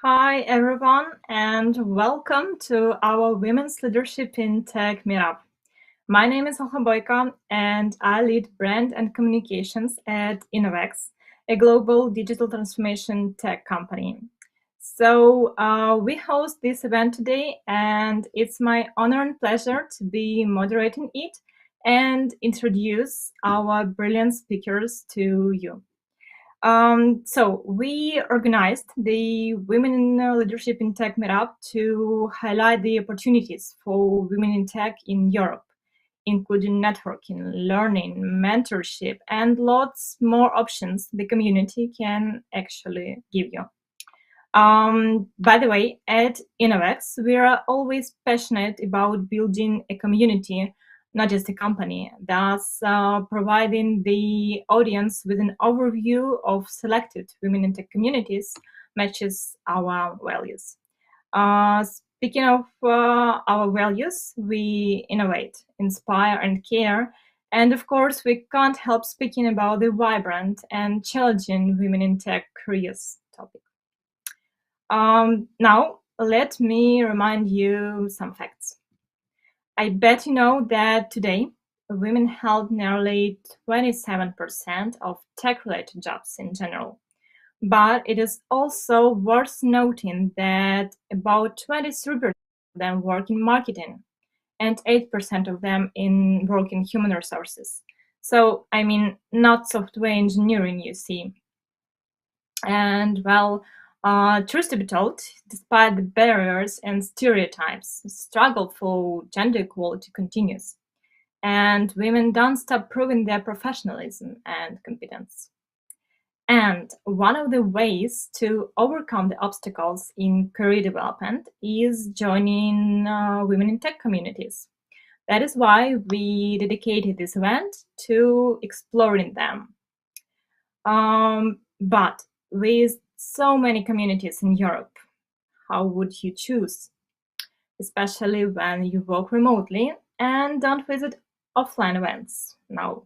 Hi, everyone, and welcome to our Women's Leadership in Tech meetup. My name is Olha Boiko, and I lead brand and communications at Innovecs, a global digital transformation tech company. So we host this event today, and it's my honor and pleasure to be moderating it and introduce our brilliant speakers to you. So we organized the Women in Leadership in Tech meetup to highlight the opportunities for women in tech in Europe, including networking, learning, mentorship, and lots more options the community can actually give you. By the way, at Innovecs, we are always passionate about building a community, not just a company, thus providing the audience with an overview of selected women in tech communities matches our values. Speaking of our values, we innovate, inspire, and care. And of course, we can't help speaking about the vibrant and challenging women in tech careers topic. Now, let me remind you some facts. I bet you know that today, women hold nearly 27% of tech-related jobs in general. But it is also worth noting that about 23% of them work in marketing and 8% of them work in human resources. So, I mean, not software engineering, you see. And well, truth to be told, despite the barriers and stereotypes, the struggle for gender equality continues. And women don't stop proving their professionalism and competence. And one of the ways to overcome the obstacles in career development is joining women in tech communities. That is why we dedicated this event to exploring them. But with so many communities in Europe, how would you choose? Especially when you work remotely and don't visit offline events now.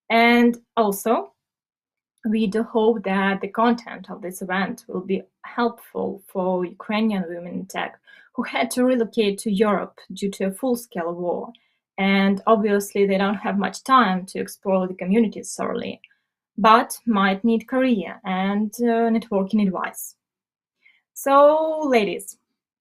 And also, we do hope that the content of this event will be helpful for Ukrainian women in tech who had to relocate to Europe due to a full-scale war. And obviously, they don't have much time to explore the communities thoroughly, but might need career and networking advice. So, ladies,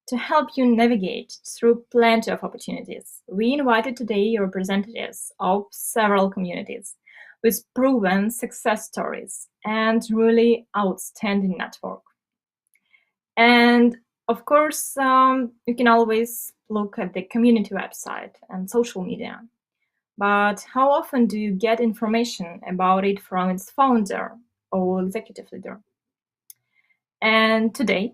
to help you navigate through plenty of opportunities, we invited today representatives of several communities with proven success stories and really outstanding network. And of course, you can always look at the community website and social media. But how often do you get information about it from its founder or executive leader? And today,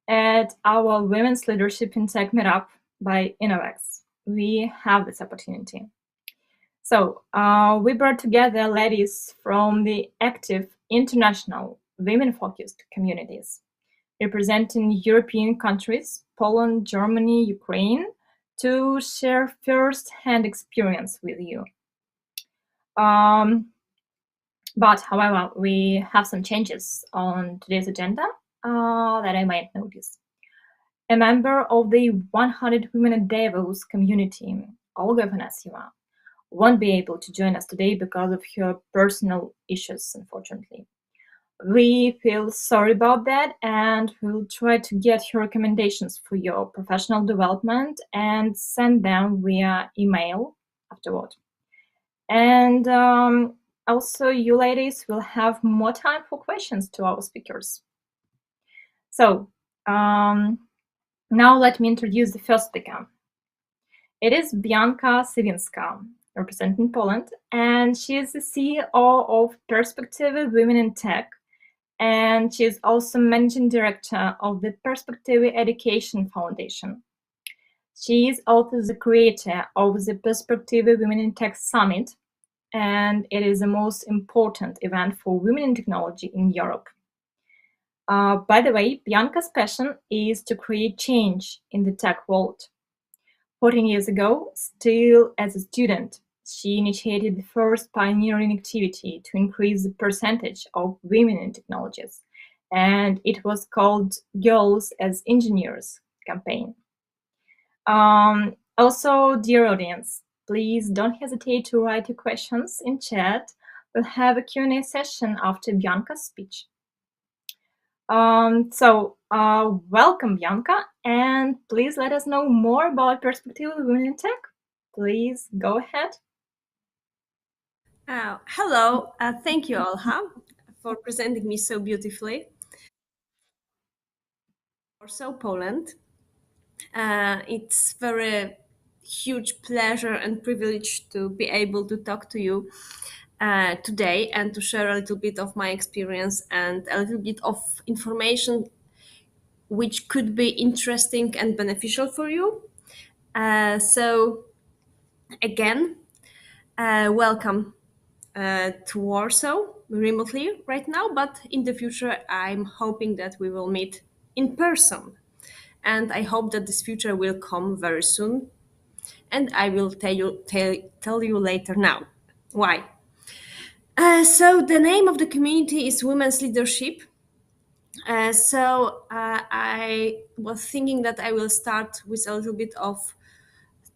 at our Women's Leadership in Tech meetup by Innovecs, we have this opportunity. So we brought together ladies from the active international women-focused communities, representing European countries, Poland, Germany, Ukraine, to share first-hand experience with you. But however, we have some changes on today's agenda that I might notice. A member of the 100 Women at Davos community, Olga Afanasieva, won't be able to join us today because of her personal issues, unfortunately. We feel sorry about that, and we'll try to get your recommendations for your professional development and send them via email afterward. And also, you ladies will have more time for questions to our speakers. So now let me introduce the first speaker. It is Bianka Siwińska, representing Poland, and she is the CEO of Perspektywy Women in Tech, and she is also managing director of the Perspektywy Education Foundation. She is also the creator of the Perspektywy Women in Tech Summit, and it is the most important event for women in technology in Europe. By the way, Bianca's passion is to create change in the tech world. 14 years ago, still as a student, she initiated the first pioneering activity to increase the percentage of women in technologies and it was called Girls as Engineers campaign. Also, dear audience, please don't hesitate to write your questions in chat. We'll have a Q&A session after Bianca's speech. Welcome, Bianca, and please let us know more about Perspektywy Women in Tech. Please go ahead. Hello, thank you, Olha, for presenting me so beautifully. Also, Poland. It's very huge pleasure and privilege to be able to talk to you today and to share a little bit of my experience and a little bit of information which could be interesting and beneficial for you. So, again, welcome to Warsaw remotely right now, but in the future, I'm hoping that we will meet in person. And I hope that this future will come very soon. And I will tell you later now why. So the name of the community is Women's Leadership. I was thinking that I will start with a little bit of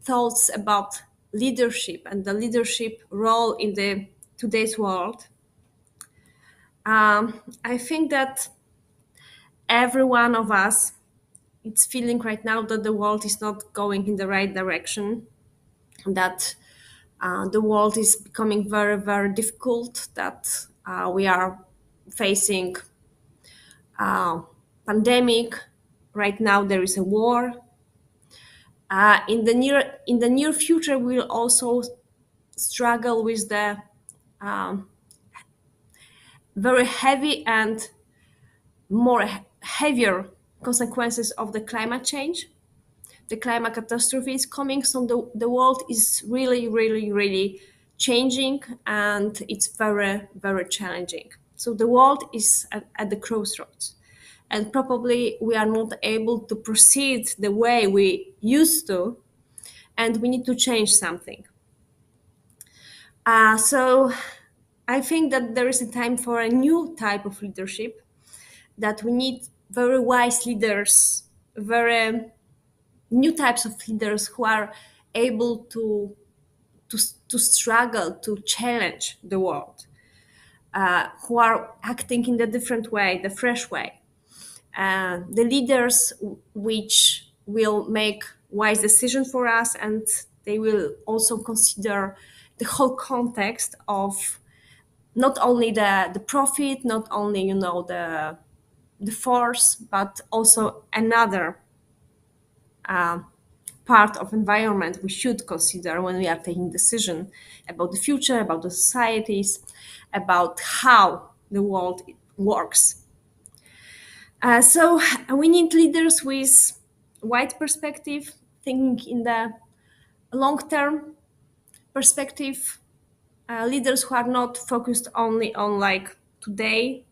thoughts about leadership and the leadership role in the today's world. I think that every one of us is feeling right now that the world is not going in the right direction, that the world is becoming very, very difficult, that we are facing pandemic. Right now, there is a war. In the near future, we'll also struggle with the very heavy and more heavier consequences of the climate change. The climate catastrophe is coming, so the world is really, really, really changing, and it's very, very challenging. So the world is at the crossroads, and probably we are not able to proceed the way we used to, and we need to change something. So I think that there is a time for a new type of leadership, that we need very wise leaders, very new types of leaders who are able to struggle, to challenge the world, who are acting in a different way, the fresh way. The leaders which will make wise decisions for us, and they will also consider the whole context of not only the profit, not only the force, but also another part of environment we should consider when we are taking decision about the future, about the societies, about how the world works. So we need leaders with wide perspective, thinking in the long-term perspective, leaders who are not focused only on like today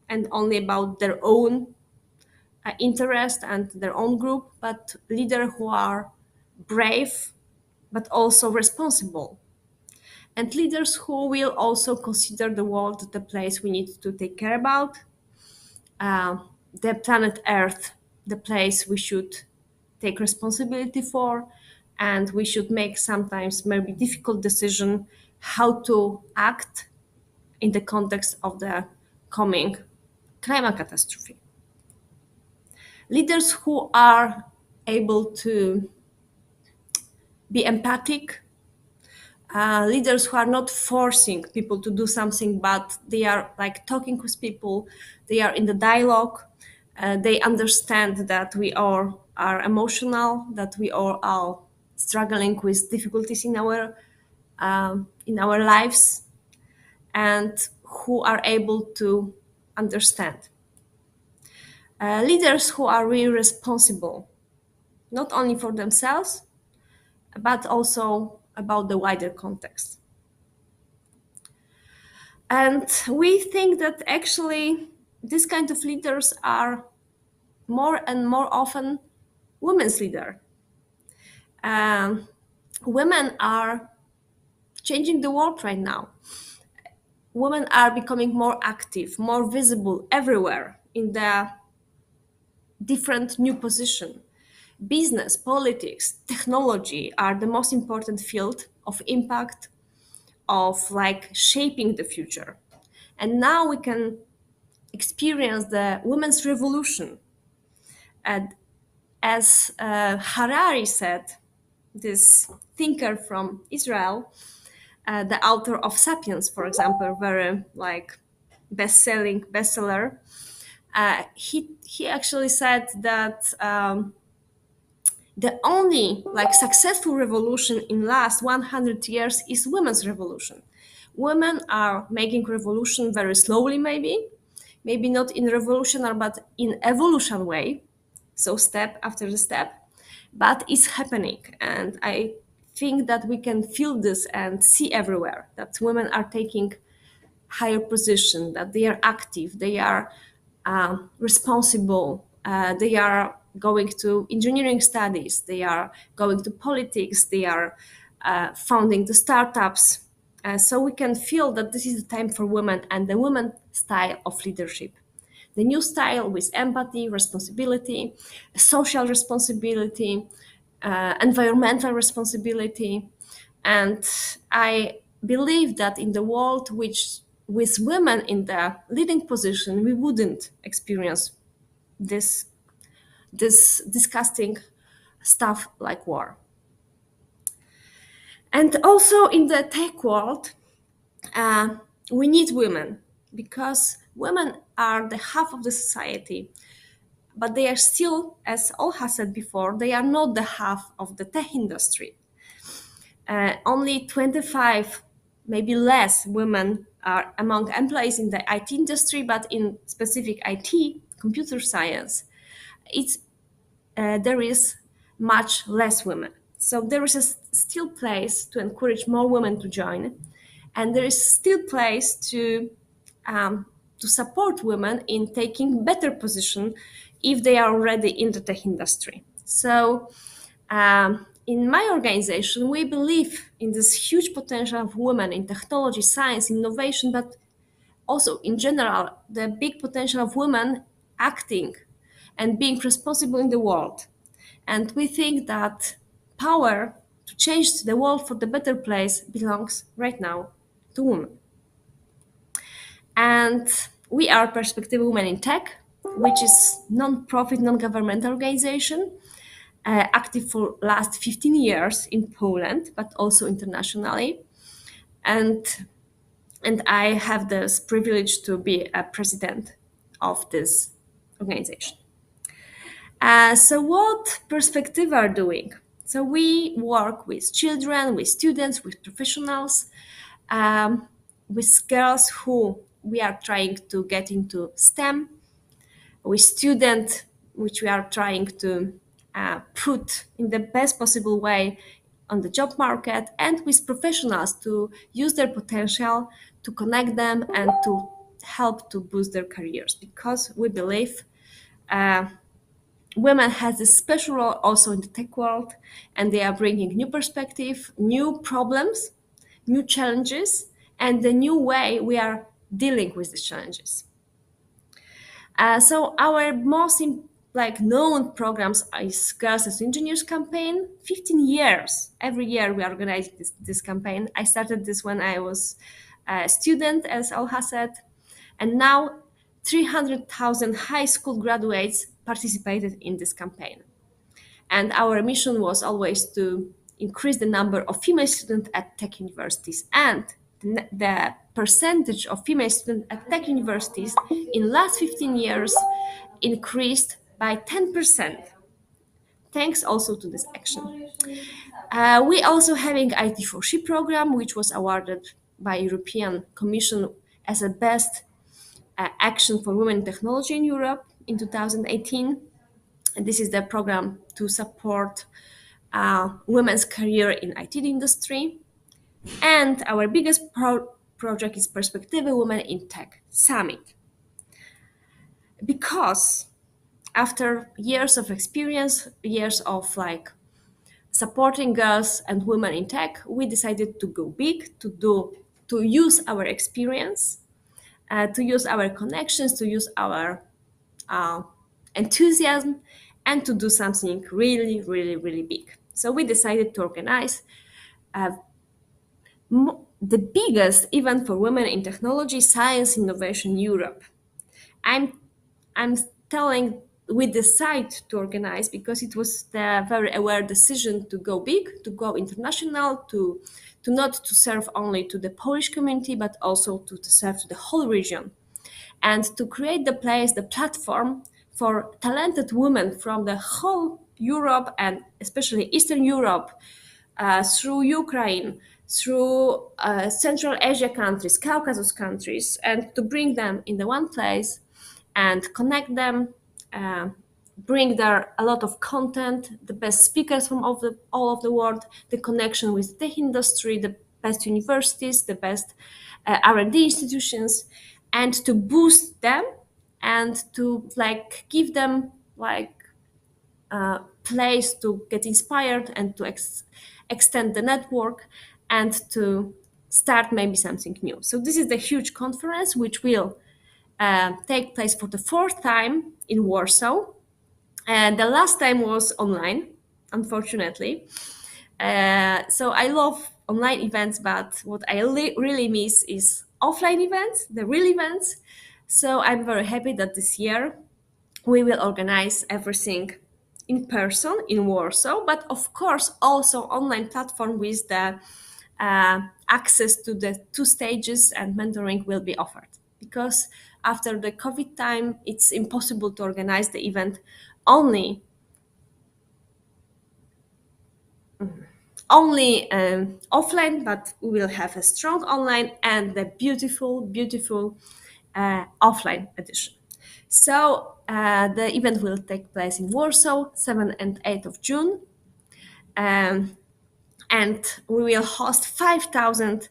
and only about their own interest and their own group, but leaders who are brave but also responsible, and leaders who will also consider the world the place we need to take care about, the planet Earth, the place we should take responsibility for, and we should make sometimes maybe difficult decision how to act in the context of the coming climate catastrophe. Leaders who are able to be empathic, leaders who are not forcing people to do something, but they are like talking with people, they are in the dialogue, they understand that we all are emotional, that we all are struggling with difficulties in our lives, and who are able to understand. Leaders who are really responsible, not only for themselves, but also about the wider context. And we think that actually this kind of leaders are more and more often women's leader. Women are changing the world right now. Women are becoming more active, more visible everywhere in the different new position. Business, politics, technology are the most important field of impact of like shaping the future. And now we can experience the women's revolution. And as Harari said, this thinker from Israel, the author of *Sapiens*, for example, very like bestseller, he actually said that the only like successful revolution in last 100 years is women's revolution. Women are making revolution very slowly, maybe not in revolutionary, but in evolution way, so step after the step, but it's happening. And I think that we can feel this and see everywhere that women are taking higher position, that they are active, they are responsible, they are going to engineering studies, they are going to politics, they are founding the startups. So we can feel that this is the time for women and the women style of leadership. The new style with empathy, responsibility, social responsibility, environmental responsibility. And I believe that in the world which with women in the leading position, we wouldn't experience this disgusting stuff like war. And also in the tech world, we need women because women are the half of the society, but they are still, as Olha said before, they are not the half of the tech industry. Only 25, maybe less, women are among employees in the IT industry, but in specific IT, computer science, there is much less women. So there is still place to encourage more women to join, and there is still place to support women in taking better position if they are already in the tech industry. So in my organization, we believe in this huge potential of women in technology, science, innovation, but also in general, the big potential of women acting and being responsible in the world. And we think that power to change the world for the better place belongs right now to women. And we are Perspektywy Women in Tech, which is non-profit, non-governmental organization, active for last 15 years in Poland, but also internationally. And I have this privilege to be a president of this organization. So what Perspektywy are doing? So we work with children, with students, with professionals, with girls who we are trying to get into STEM, with students which we are trying to put in the best possible way on the job market, and with professionals to use their potential, to connect them and to help to boost their careers, because we believe women has a special role also in the tech world, and they are bringing new perspective, new problems, new challenges, and the new way we are dealing with the challenges. So our most known programs is Girls as Engineers campaign. 15 years. Every year we organize this campaign. I started this when I was a student, as Olha said, and now 300,000 high school graduates participated in this campaign. And our mission was always to increase the number of female students at tech universities, and the percentage of female students at tech universities in last 15 years increased by 10%. Thanks also to this action. We also having IT4She program, which was awarded by European Commission as a best action for women in technology in Europe in 2018. And this is the program to support women's career in IT industry. And our biggest project is Perspektywy Women in Tech Summit. Because after years of experience, years of supporting girls and women in tech, we decided to go big, to use our experience, to use our connections, to use our uh, enthusiasm, and to do something really, really, really big. So we decided to organize the biggest event for women in technology, science, innovation Europe. I'm I'm telling we decide to organize because it was the very aware decision to go big, to go international, to not to serve only to the Polish community, but also to serve to the whole region, and to create the place, the platform for talented women from the whole Europe and especially Eastern Europe, through Ukraine, through Central Asia countries, Caucasus countries, and to bring them in the one place and connect them, uh, bring there a lot of content, the best speakers from all of the world, the connection with tech industry, the best universities, the best R&D institutions, and to boost them and to like give them like place to get inspired and to extend the network and to start maybe something new. So this is the huge conference which will take place for the fourth time in Warsaw. And the last time was online, unfortunately. So I love online events, but what I really miss is offline events, the real events. So I'm very happy that this year we will organize everything in person in Warsaw, but of course also online platform with the access to the two stages, and mentoring will be offered because after the COVID time, it's impossible to organize the event only offline, but we will have a strong online and the beautiful, beautiful offline edition. So the event will take place in Warsaw, 7th and 8th of June. And we will host 5,000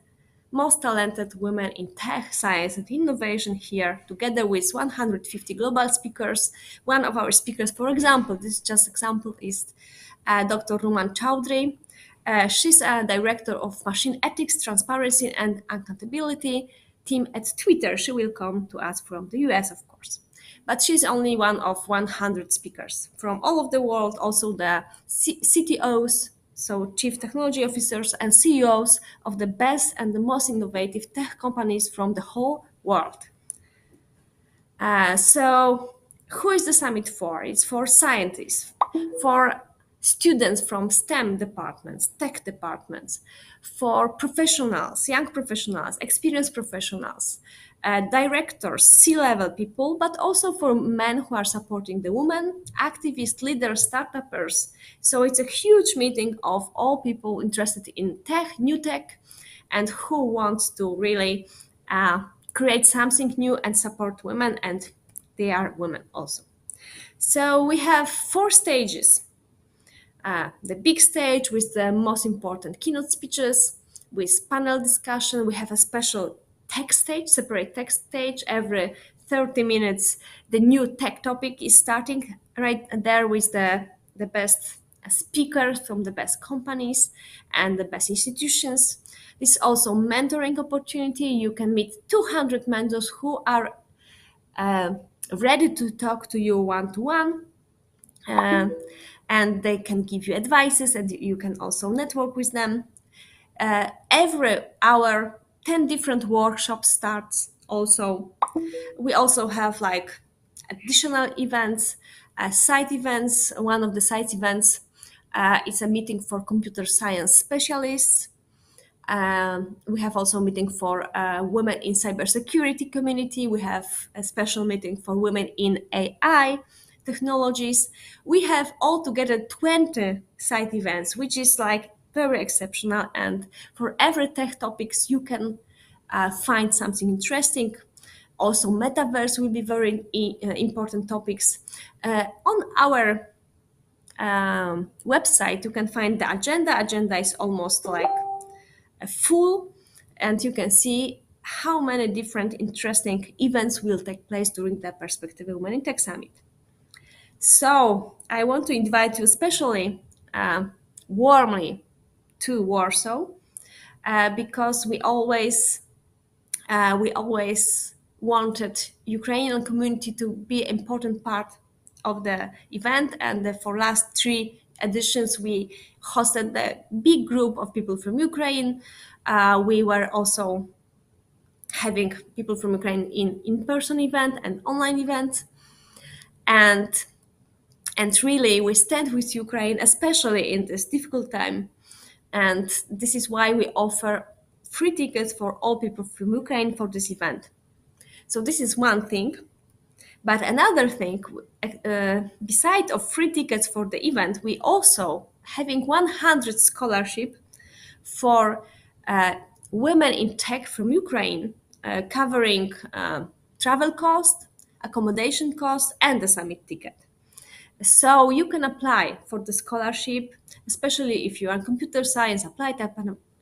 most talented women in tech, science, and innovation here, together with 150 global speakers. One of our speakers, for example, this is just example, is Dr. Ruman Chowdhury. She's a director of machine ethics, transparency, and accountability team at Twitter. She will come to us from the US, of course. But she's only one of 100 speakers from all of the world, also the CTOs, so chief technology officers and CEOs of the best and the most innovative tech companies from the whole world. So who is the summit for? It's for scientists, for students from STEM departments, tech departments, for professionals, young professionals, experienced professionals, directors, C-level people, but also for men who are supporting the women, activists, leaders, startuppers. So it's a huge meeting of all people interested in tech, new tech, and who wants to really create something new and support women, and they are women also. So we have four stages. The big stage with the most important keynote speeches, with panel discussion. We have a special tech stage, separate tech stage. Every 30 minutes, the new tech topic is starting right there with the best speakers from the best companies and the best institutions. This is also mentoring opportunity. You can meet 200 mentors who are ready to talk to you one-to-one. And they can give you advices, and you can also network with them. Every hour, 10 different workshops starts. Also, we also have like additional events, side events. One of the side events is a meeting for computer science specialists. We have also a meeting for women in cybersecurity community. We have a special meeting for women in AI technologies. We have altogether 20 side events, which is like very exceptional. And for every tech topics, you can find something interesting. Also, metaverse will be very important topics. On our website, you can find the agenda. Agenda is almost like full, and you can see how many different interesting events will take place during the Perspektywy Women in Tech Summit. So I want to invite you especially warmly to Warsaw because we always wanted Ukrainian community to be an important part of the event, and for last 3 editions we hosted a big group of people from Ukraine. We were also having people from Ukraine in in-person event and online events, and really we stand with Ukraine, especially in this difficult time. And this is why we offer free tickets for all people from Ukraine for this event. So this is one thing. But another thing, beside of free tickets for the event, we also having 100 scholarship for women in tech from Ukraine, covering travel cost, accommodation cost, and the summit ticket. So you can apply for the scholarship, especially if you are in computer science, applied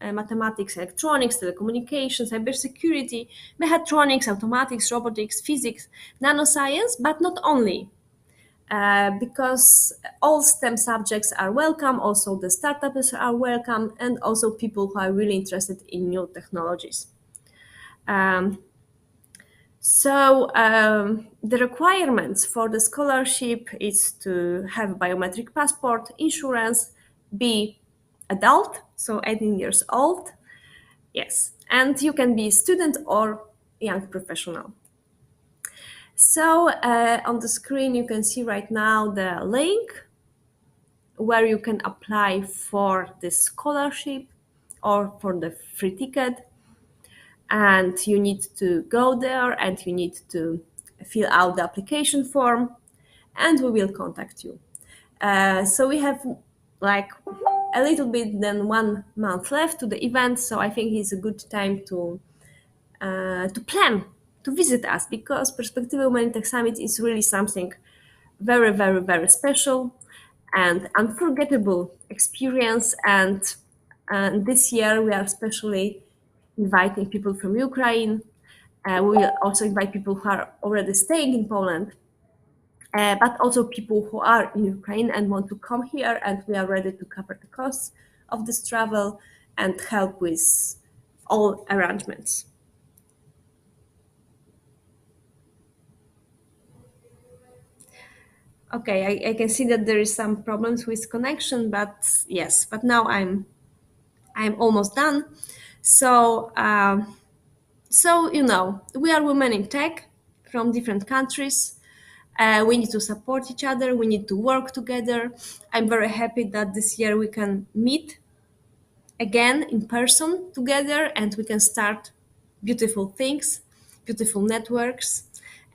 mathematics, electronics, telecommunications, cybersecurity, mechatronics, automatics, robotics, physics, nanoscience, but not only. Because all STEM subjects are welcome, also the startups are welcome, and also people who are really interested in new technologies. The requirements for the scholarship is to have biometric passport, insurance, be adult, so 18 years old, yes, and you can be a student or young professional. So on the screen you can see right now the link where you can apply for the scholarship or for the free ticket. And you need to go there and you need to fill out the application form, and we will contact you. So we have like a little bit than 1 month left to the event, so I think it's a good time to plan to visit us, because Perspektywy Women Tech Summit is really something very, very, very special and unforgettable experience. And this year we are especially inviting people from Ukraine. We will also invite people who are already staying in Poland, but also people who are in Ukraine and want to come here, and we are ready to cover the costs of this travel and help with all arrangements. Okay, I can see that there is some problems with connection, but yes, but now I'm almost done. So you know, we are women in tech from different countries. We need to support each other. We need to work together. I'm very happy that this year we can meet again in person together, and we can start beautiful things, beautiful networks.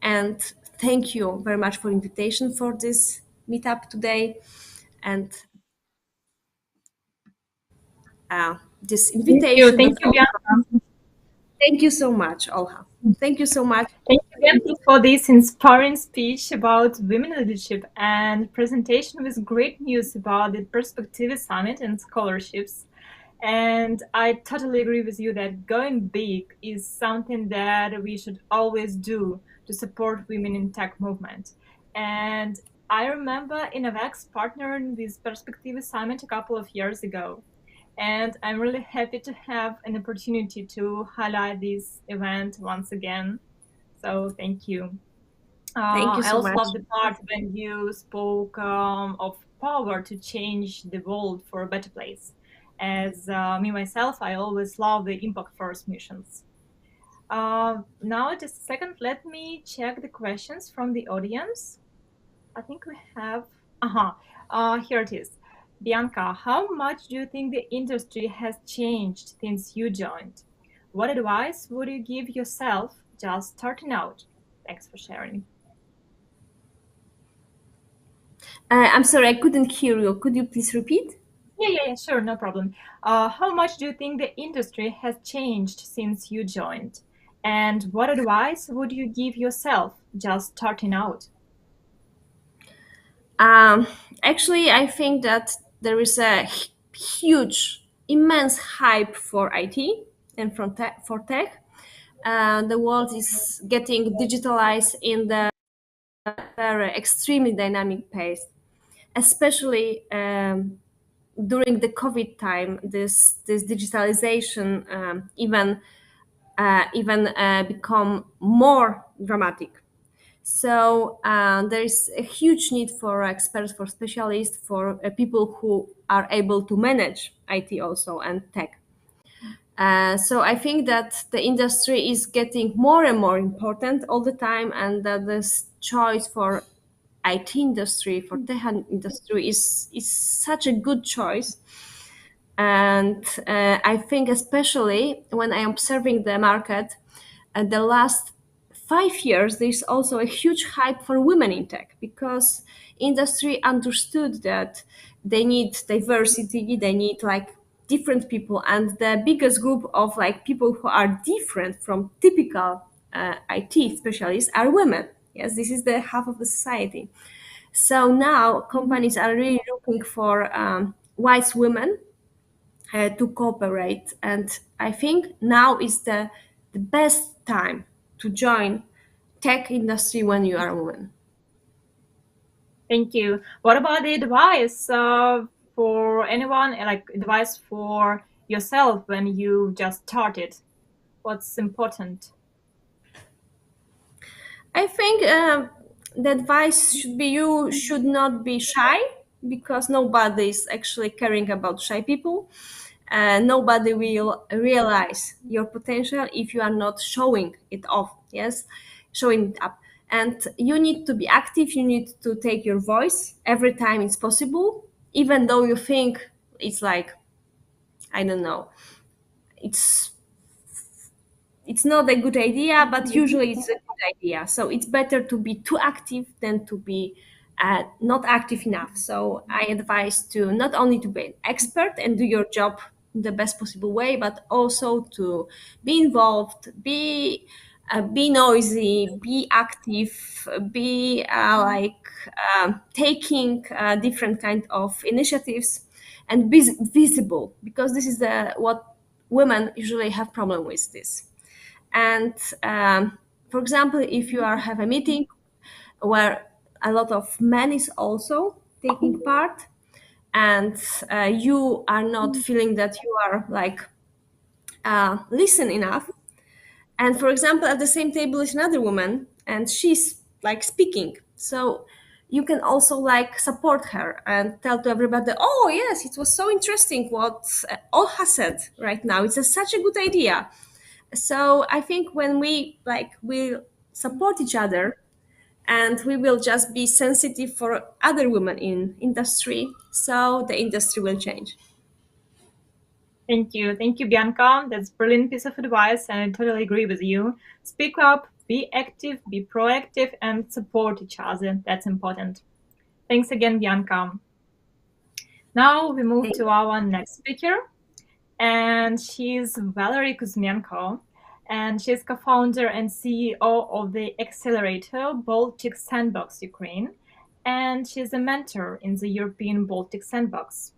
And thank you very much for invitation for this meetup today. And this invitation. Thank you, Bianca. Thank you so much, Olha. Thank you so much. Thank you, Bianca, for this inspiring speech about women leadership and presentation with great news about the Perspektywy Summit and scholarships. And I totally agree with you that going big is something that we should always do to support women in tech movement. And I remember Innovecs partnering with Perspektywy Summit a couple of years ago. And I'm really happy to have an opportunity to highlight this event once again. So thank you. Thank you I so also much. love the part when you spoke of power to change the world for a better place. As me myself, I always love the impact first missions. Now, just a second, let me check the questions from the audience. I think we have. Here it is. Bianca, how much do you think the industry has changed since you joined? What advice would you give yourself just starting out? Thanks for sharing. I'm sorry, I couldn't hear you. Could you please repeat? Yeah, sure, no problem. How much do you think the industry has changed since you joined? And what advice would you give yourself just starting out? Um, Actually, I think that there is a huge, immense hype for IT and for tech. The world is getting digitalized in the very extremely dynamic pace, especially during the COVID time. This digitalization even even become more dramatic. So there is a huge need for experts, for specialists, for people who are able to manage IT also and tech. So I think that the industry is getting more and more important all the time, and that this choice for IT industry, for tech industry is such a good choice. And I think especially when I am observing the market, the last 5 years, there's also a huge hype for women in tech, because industry understood that they need diversity, they need like different people, and the biggest group of like people who are different from typical IT specialists are women. Yes, this is the half of the society. So now companies are really looking for wise women to cooperate. And I think now is the best time to join tech industry when you are a woman. Thank you. What about the advice for anyone, like advice for yourself when you just started? What's important? I think the advice should be you should not be shy, because nobody is actually caring about shy people. Nobody will realize your potential if you are not showing it off. Yes, showing it up. And you need to be active. You need to take your voice every time it's possible, even though you think it's like, I don't know, it's it's not a good idea, but usually it's a good idea. So it's better to be too active than to be not active enough. So I advise to not only to be an expert and do your job in the best possible way, but also to be involved, be noisy, be active, be taking different kind of initiatives, and be visible, because this is the what women usually have problem with this. And for example, if you are have a meeting where a lot of men is also taking part, and you are not feeling that you are like listen enough, and for example at the same table is another woman and she's like speaking, so you can also like support her and tell to everybody, oh yes, it was so interesting what Olha said right now, it's such a good idea. So I think when we like will support each other, and we will just be sensitive for other women in industry, so the industry will change. Thank you. Thank you, Bianca. That's a brilliant piece of advice, and I totally agree with you. Speak up, be active, be proactive, and support each other. That's important. Thanks again, Bianca. Now we move to our next speaker, and she's Valerie Kuzmenko, and she's co-founder and CEO of the accelerator Baltic Sandbox Ukraine, and she's a mentor in the European Baltic Sandbox.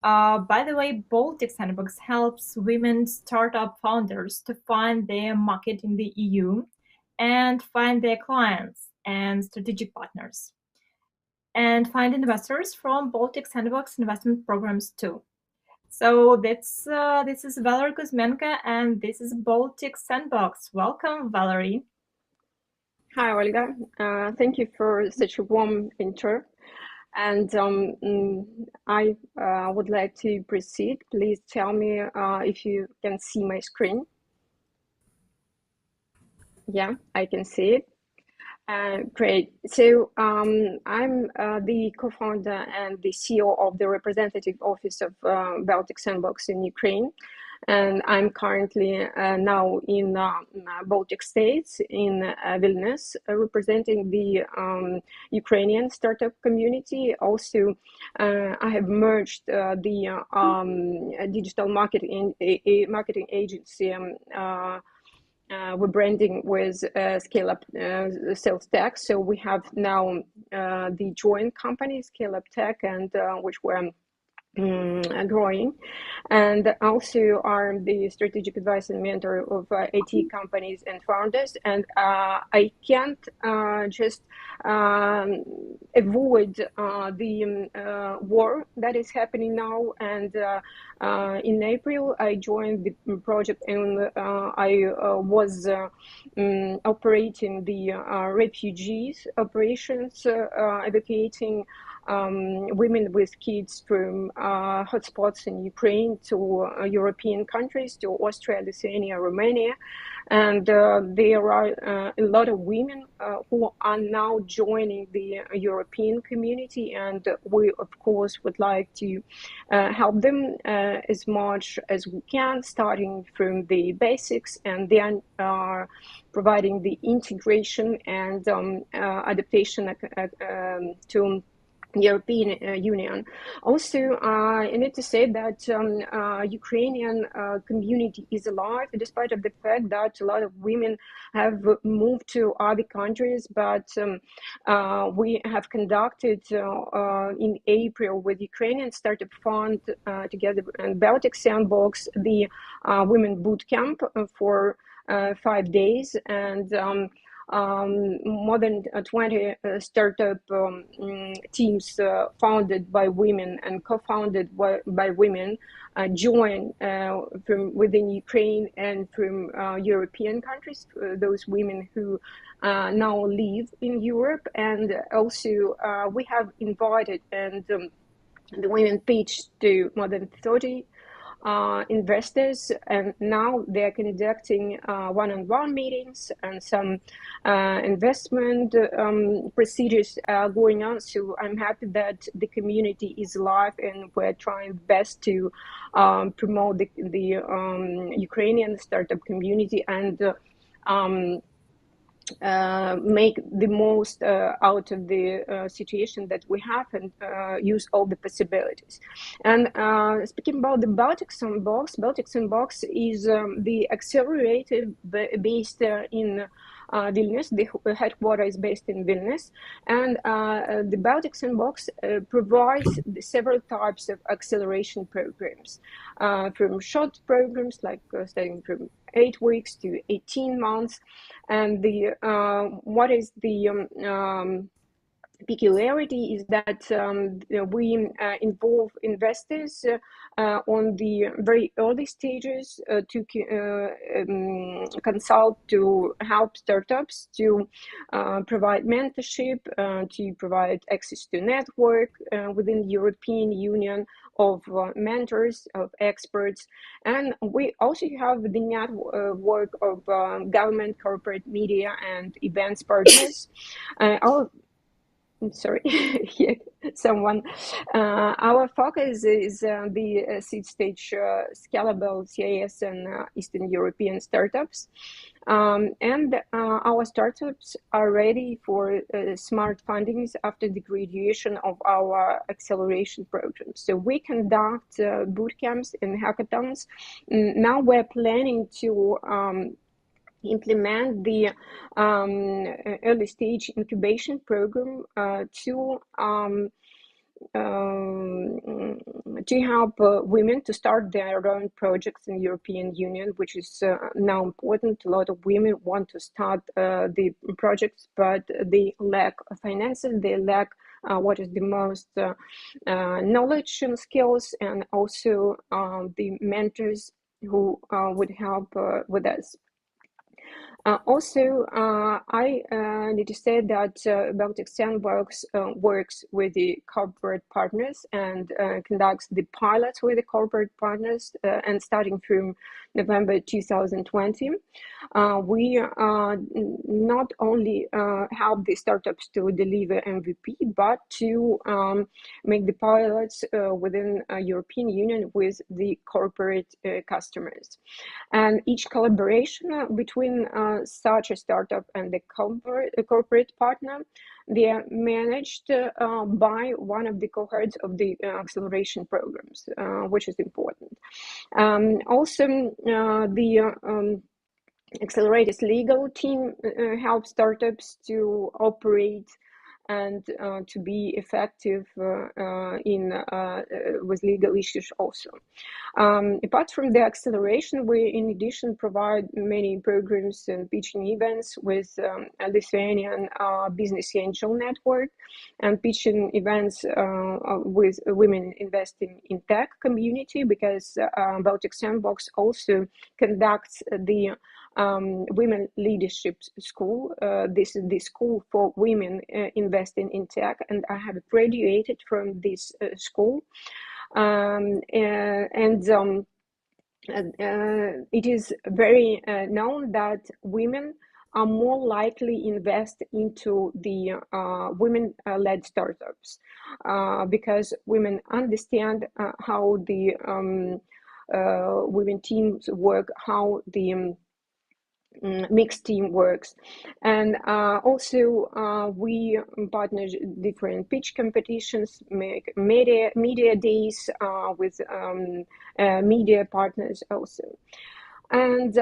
By the way, Baltic Sandbox helps women startup founders to find their market in the EU and find their clients and strategic partners, and find investors from Baltic Sandbox investment programs too. So this is Valerie Kuzmenko, and this is Baltic Sandbox. Welcome, Valerie. Hi, Olga. Thank you for such a warm intro. And I would like to proceed. Please tell me if you can see my screen. Yeah, I can see it. Great. So I'm the co-founder and the CEO of the representative office of Baltic Sandbox in Ukraine. And I'm currently now in Baltic states in Vilnius, representing the Ukrainian startup community. Also, I have merged the digital marketing agency. We're branding with Scale Up Sales Tech. So we have now the joint company, Scale Up Tech, and which we're growing, and also are the strategic advisor and mentor of IT companies and founders. And I can't just avoid the war that is happening now. And in April, I joined the project, and I was operating the refugees operations, evacuating women with kids from hotspots in Ukraine to European countries, to Austria, Lithuania, Romania. And there are a lot of women who are now joining the European community, and we, of course, would like to help them as much as we can, starting from the basics, and then providing the integration and adaptation to European Union. Also, I need to say that Ukrainian community is alive, despite of the fact that a lot of women have moved to other countries. But we have conducted in April with Ukrainian Startup Fund together and Baltic Sandbox the women boot camp for 5 days, and more than 20 startup teams founded by women and co-founded by women join from within Ukraine and from European countries, those women who now live in Europe. And also we have invited and the women pitched to more than 30 investors, and now they're conducting one-on-one meetings, and some investment procedures are going on. So I'm happy that the community is alive, and we're trying best to promote the Ukrainian startup community and make the most out of the situation that we have, and use all the possibilities. And speaking about the Baltic Sandbox is the accelerator based in Vilnius. The headquarters is based in Vilnius, and the Baltic Sandbox provides several types of acceleration programs, from short programs like starting from 8 weeks to 18 months. And the what is the peculiarity is that we involve investors on the very early stages to consult, to help startups, to provide mentorship, to provide access to network within the European Union of mentors, of experts. And we also have the network of government, corporate, media, and events partners. I'm sorry, here someone. Our focus is the seed stage scalable CIS and Eastern European startups. And our startups are ready for smart fundings after the graduation of our acceleration program. So we conduct boot camps and hackathons. Now we're planning to implement the early stage incubation program to help women to start their own projects in the European Union, which is now important. A lot of women want to start the projects, but they lack finances, they lack what is the most knowledge and skills, and also the mentors who would help with us. Also, I need to say that Baltic Sandbox works with the corporate partners and conducts the pilots with the corporate partners. And starting from November 2020, we not only help the startups to deliver MVP, but to make the pilots within European Union with the corporate customers. And each collaboration between such a startup and the corporate partner, they are managed by one of the cohorts of the acceleration programs, which is important. Also, the Accelerator's legal team helps startups to operate and to be effective with legal issues also. Apart from the acceleration, we in addition provide many programs and pitching events with a Lithuanian business angel network, and pitching events with women investing in tech community, because Baltic Sandbox also conducts the Women Leadership School. This is the school for women investing in tech, and I have graduated from this school. It is very known that women are more likely invest into the women-led startups because women understand how the women teams work, how the mixed team works, and also we partner different pitch competitions, make media days with media partners also. And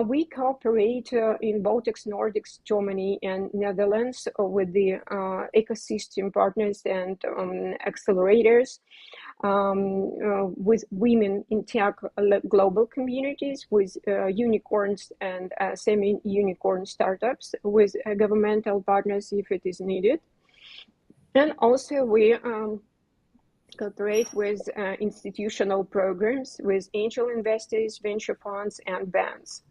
we cooperate in Baltics, Nordics, Germany, and Netherlands with the ecosystem partners and accelerators with women in tech global communities, with unicorns and semi-unicorn startups, with governmental partners if it is needed. And also we cooperate with institutional programs with angel investors, venture funds, and banks.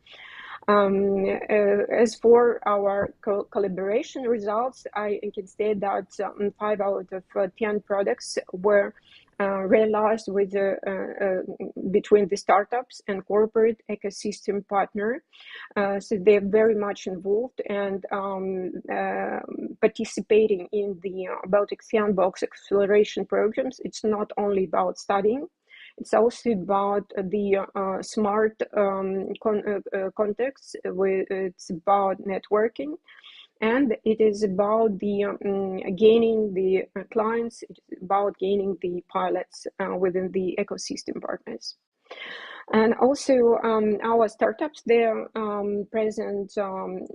As for our collaboration results, I can say that 5 out of 10 products were realized with between the startups and corporate ecosystem partner. So they're very much involved and participating in the Baltic Sandbox acceleration programs. It's not only about studying, it's also about the smart contacts. It's about networking, and it is about the gaining the clients. It's about gaining the pilots within the ecosystem partners. And also our startups, they're present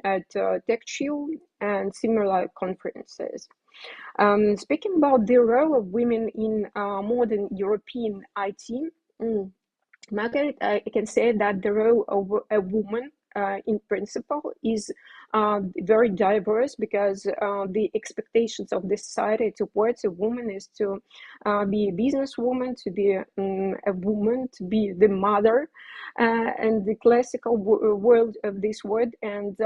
at TechChill and similar conferences. Speaking about the role of women in modern European IT, Margaret, I can say that the role of a woman in principle is very diverse, because the expectations of the society towards a woman is to be a businesswoman, to be a woman, to be the mother, and the classical world of this word. And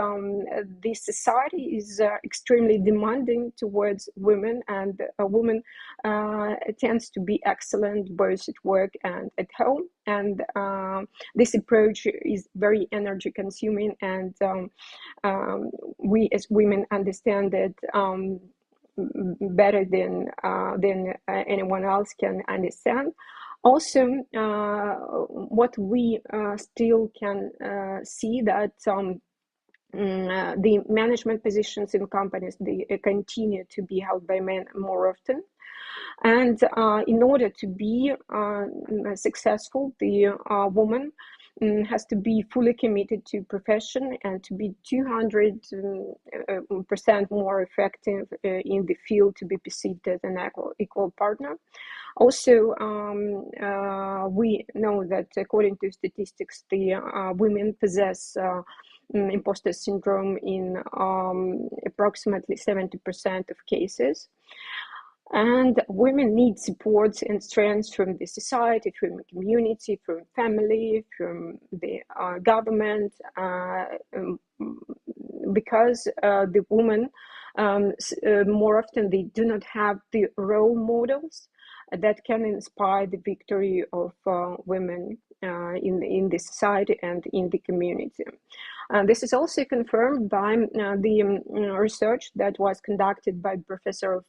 this society is extremely demanding towards women, and a woman tends to be excellent both at work and at home. And this approach is very energy consuming, and we as women understand it better than anyone else can understand. Also, what we still can see that the management positions in companies, they continue to be held by men more often. And in order to be successful, the woman has to be fully committed to profession and to be 200% more effective in the field, to be perceived as an equal partner. Also, we know that according to statistics, the women possess imposter syndrome in approximately 70% of cases. And women need support and strength from the society, from the community, from family, from the government, because the women more often they do not have the role models that can inspire the victory of women in the society and in the community. This is also confirmed by the research that was conducted by Professor of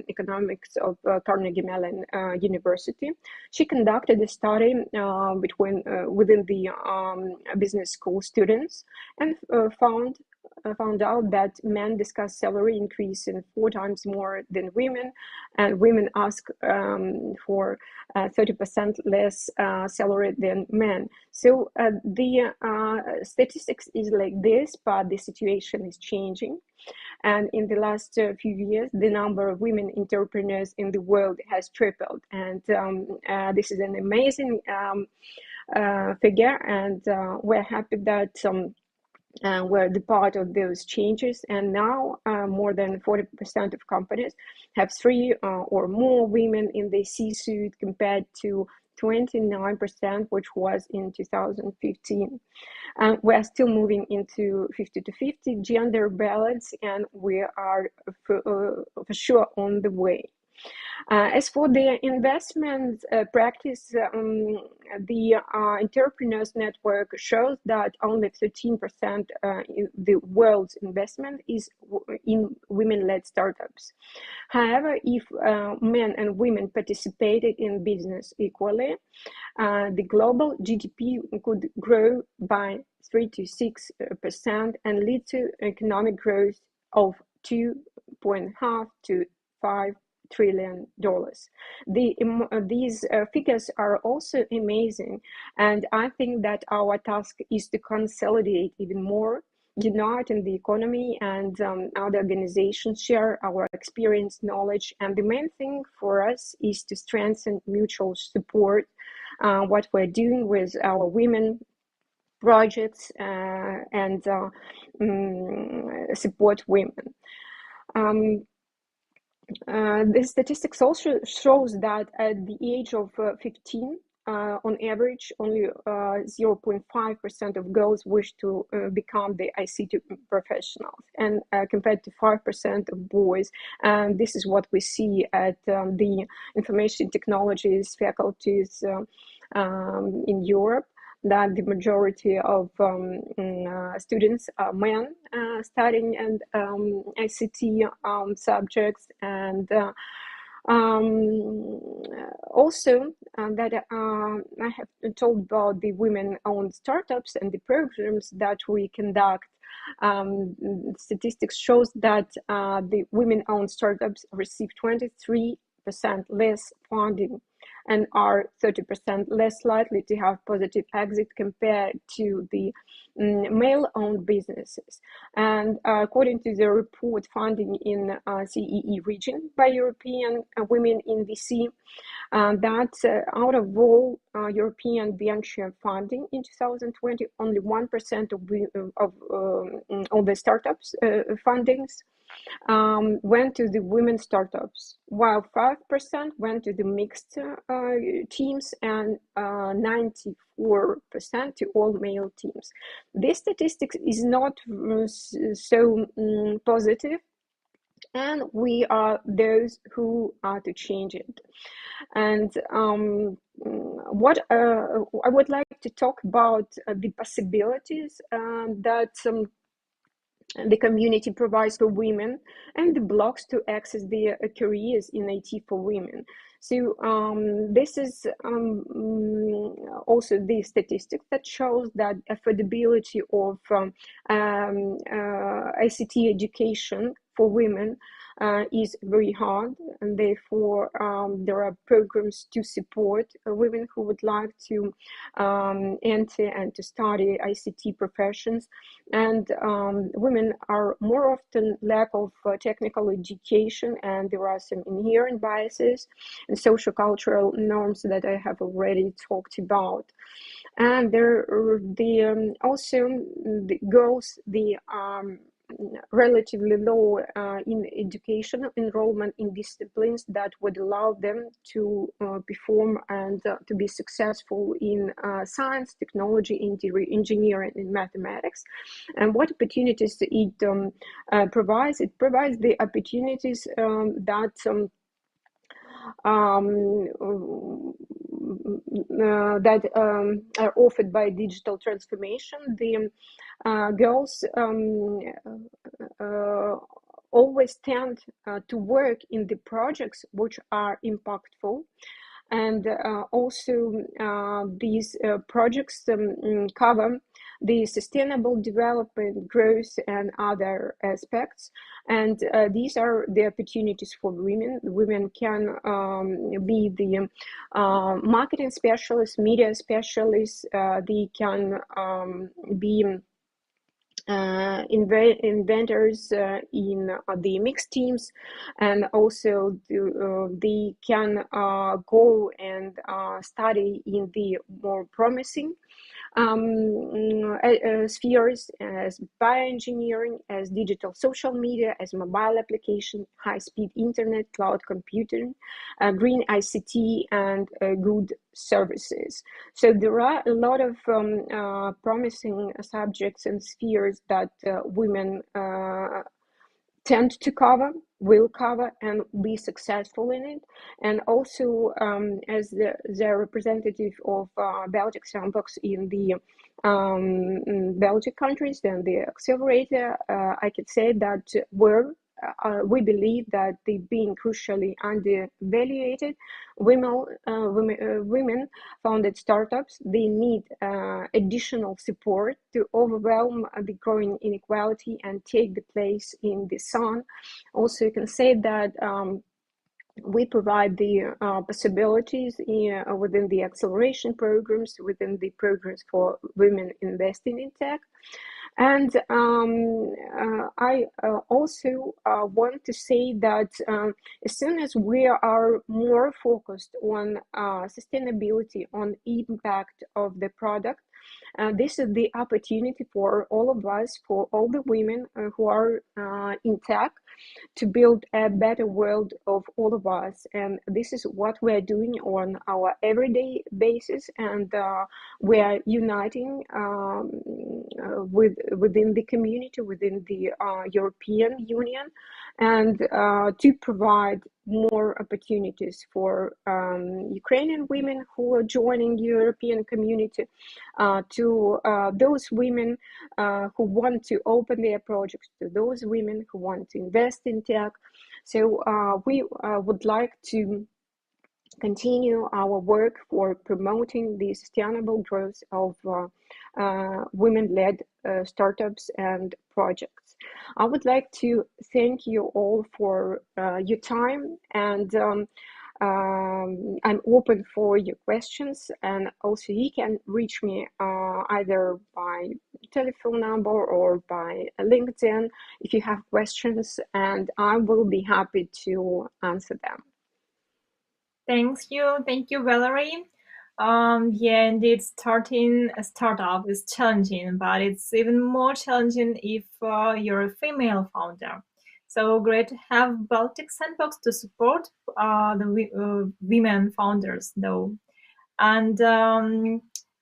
Economics of Carnegie Mellon University. She conducted a study within the business school students and found found out that men discuss salary increase in 4 times more than women, and women ask for 30% less salary than men. So the statistics is like this, but the situation is changing. And in the last few years, the number of women entrepreneurs in the world has tripled. And this is an amazing figure, and we're happy that we're the part of those changes. And now more than 40% of companies have 3 or more women in the C-suite, compared to 29%, which was in 2015. We're still moving into 50-50 gender balance, and we are for sure on the way. As for the investment practice, the Entrepreneurs Network shows that only 13% in the world's investment is in women-led startups. However, if men and women participated in business equally, the global GDP could grow by 3 to 6% and lead to economic growth of 2.5 to 5 trillion dollars. These figures are also amazing, and I think that our task is to consolidate even more, unite in the economy, and other organizations share our experience, knowledge, and the main thing for us is to strengthen mutual support. What we're doing with our women projects and support women. The statistics also shows that at the age of 15, on average, only 0.5% of girls wish to become the ICT professionals, and compared to 5% of boys. And this is what we see at the information technologies faculties in Europe, that the majority of students are men studying and ICT subjects, and also that I have told about the women-owned startups and the programs that we conduct. Statistics shows that the women-owned startups receive 23% less funding and are 30% less likely to have positive exit compared to the male-owned businesses. And according to the report Funding in CEE region by European Women in VC, that out of all European venture funding in 2020, only 1% of all the startups fundings went to the women startups, while 5% went to the mixed teams and 94% to all male teams. This statistics is not so positive, and we are those who are to change it. And what I would like to talk about the possibilities that the community provides for women and the blocks to access their careers in IT for women. So this is also the statistics that shows that affordability of ICT education for women is very hard, and therefore there are programs to support women who would like to enter and to study ICT professions. And women are more often lack of technical education, and there are some inherent biases and social cultural norms that I have already talked about. And there also the girls, the relatively low in education enrollment in disciplines that would allow them to perform and to be successful in science, technology, engineering, and mathematics. And what opportunities it provides? It provides the opportunities that are offered by digital transformation. The girls always tend to work in the projects which are impactful, and also these projects cover the sustainable development, growth, and other aspects. And these are the opportunities for women. Women can be the marketing specialists, media specialists. They can be inventors in the mixed teams, and also they can go and study in the more promising spheres, as bioengineering, as digital social media, as mobile application, high-speed internet, cloud computing, green ICT, and good services. So there are a lot of promising subjects and spheres that women tend to cover, will cover, and be successful in it. And also, as the representative of Baltic Sandbox in the Baltic countries and the accelerator, I could say that we believe that they've been crucially undervaluated. Women founded startups, they need additional support to overwhelm the growing inequality and take the place in the sun. Also, you can say that we provide the possibilities within the acceleration programs, within the programs for women investing in tech. And I also want to say that as soon as we are more focused on sustainability, on impact of the product, this is the opportunity for all of us, for all the women who are in tech, to build a better world of all of us. And this is what we're doing on our everyday basis, and we are uniting within the community, within the European Union, and to provide more opportunities for Ukrainian women who are joining the European community, to those women who want to open their projects, to those women who want to invest in tech. So we would like to continue our work for promoting the sustainable growth of women-led startups and projects. I would like to thank you all for your time, and I'm open for your questions. And also you can reach me either by telephone number or by LinkedIn if you have questions, and I will be happy to answer them. Thank you, Valerie. Yeah, indeed, starting a startup is challenging, but it's even more challenging if you're a female founder. So great to have Baltic Sandbox to support the women founders, though. And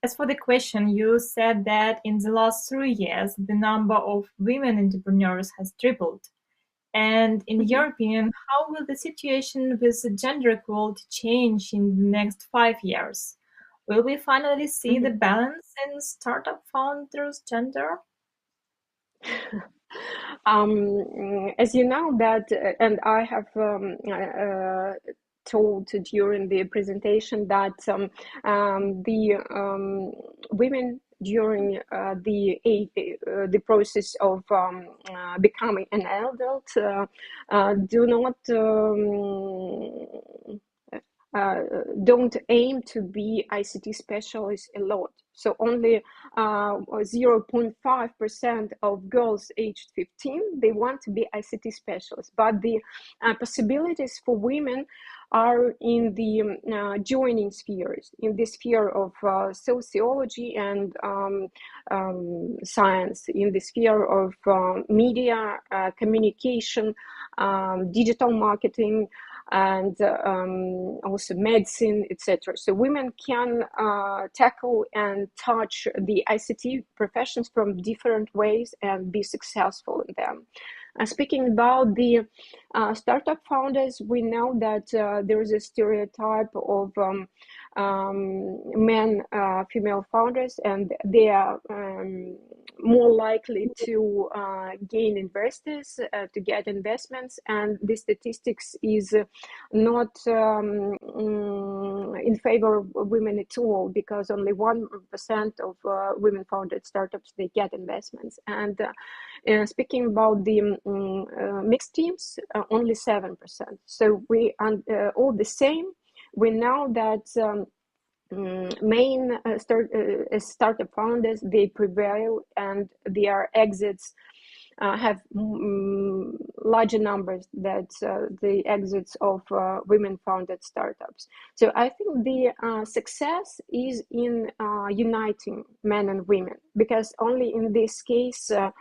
as for the question, you said that in the last 3 years, the number of women entrepreneurs has tripled. And in your opinion, how will the situation with gender equality change in the next 5 years? Will we finally see the balance in startup founders' gender? As you know that, and I have told during the presentation that the women during the process of becoming an adult do not don't aim to be ICT specialists a lot. So only 0.5% of girls aged 15, they want to be ICT specialists. But the possibilities for women are in the joining spheres, in the sphere of sociology and science, in the sphere of media, communication, digital marketing, and also medicine, etc. So women can tackle and touch the ICT professions from different ways and be successful in them. Speaking about the startup founders, we know that there is a stereotype of men, female founders, and they are more likely to gain investors, to get investments, and the statistics is not in favor of women at all, because only 1% of women-founded startups, they get investments. And speaking about the mixed teams, only 7%. So we are all the same. We know that main startup founders, they prevail, and their exits have larger numbers than the exits of women-founded startups. So I think the success is in uniting men and women, because only in this case the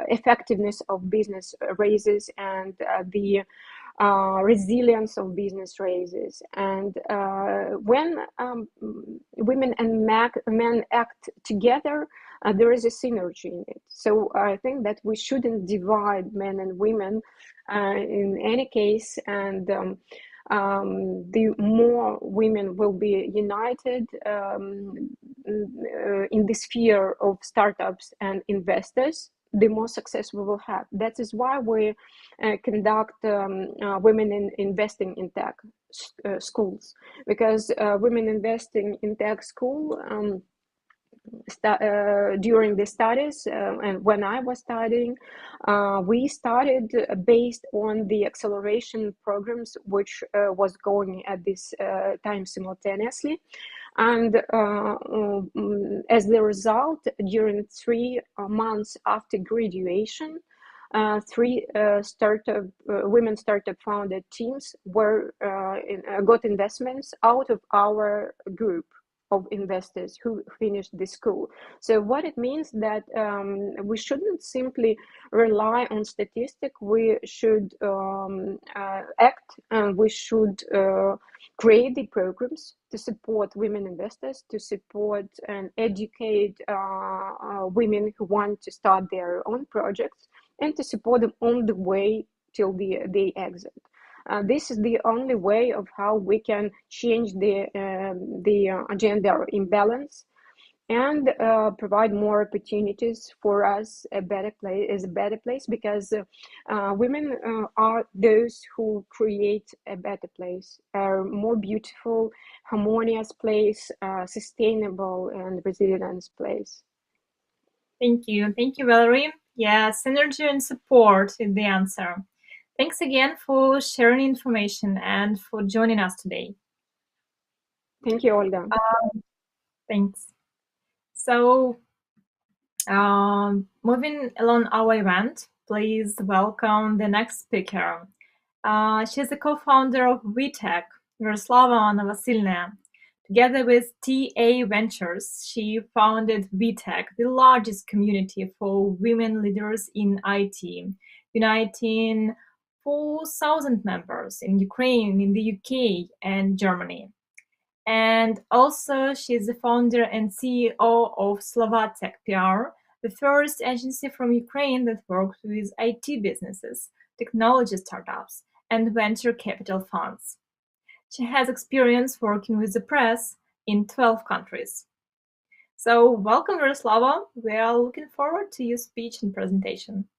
effectiveness of business raises, and the resilience of business raises. And when women and men act together, there is a synergy in it. So I think that we shouldn't divide men and women in any case, and the more women will be united in the sphere of startups and investors, the more success we will have. That is why we conduct women in investing in tech schools, because women investing in tech school during the studies, and when I was studying, we started based on the acceleration programs which was going at this time simultaneously. And as the result, during 3 months after graduation, 3 women startup founded teams got investments out of our group of investors who finished the school. So what it means that we shouldn't simply rely on statistics. We should act, and we should create the programs to support women investors, to support and educate women who want to start their own projects, and to support them on the way till the exit. This is the only way of how we can change the gender imbalance, and provide more opportunities for us. A better place, because women are those who create a better place, a more beautiful, harmonious place, sustainable and resilient place. Thank you, Valerie. Yeah, synergy and support is the answer. Thanks again for sharing information and for joining us today. Thank you, Olga. Thanks. So, moving along our event, please welcome the next speaker. She's the co-founder of Vtech, Veroslava Novosilnaya. Together with TA Ventures, she founded Vtech, the largest community for women leaders in IT, uniting 4,000 members in Ukraine, in the UK, and Germany. And also, she's the founder and CEO of Tech PR, the first agency from Ukraine that works with IT businesses, technology startups, and venture capital funds. She has experience working with the press in 12 countries. So welcome, Veroslava. We are looking forward to your speech and presentation.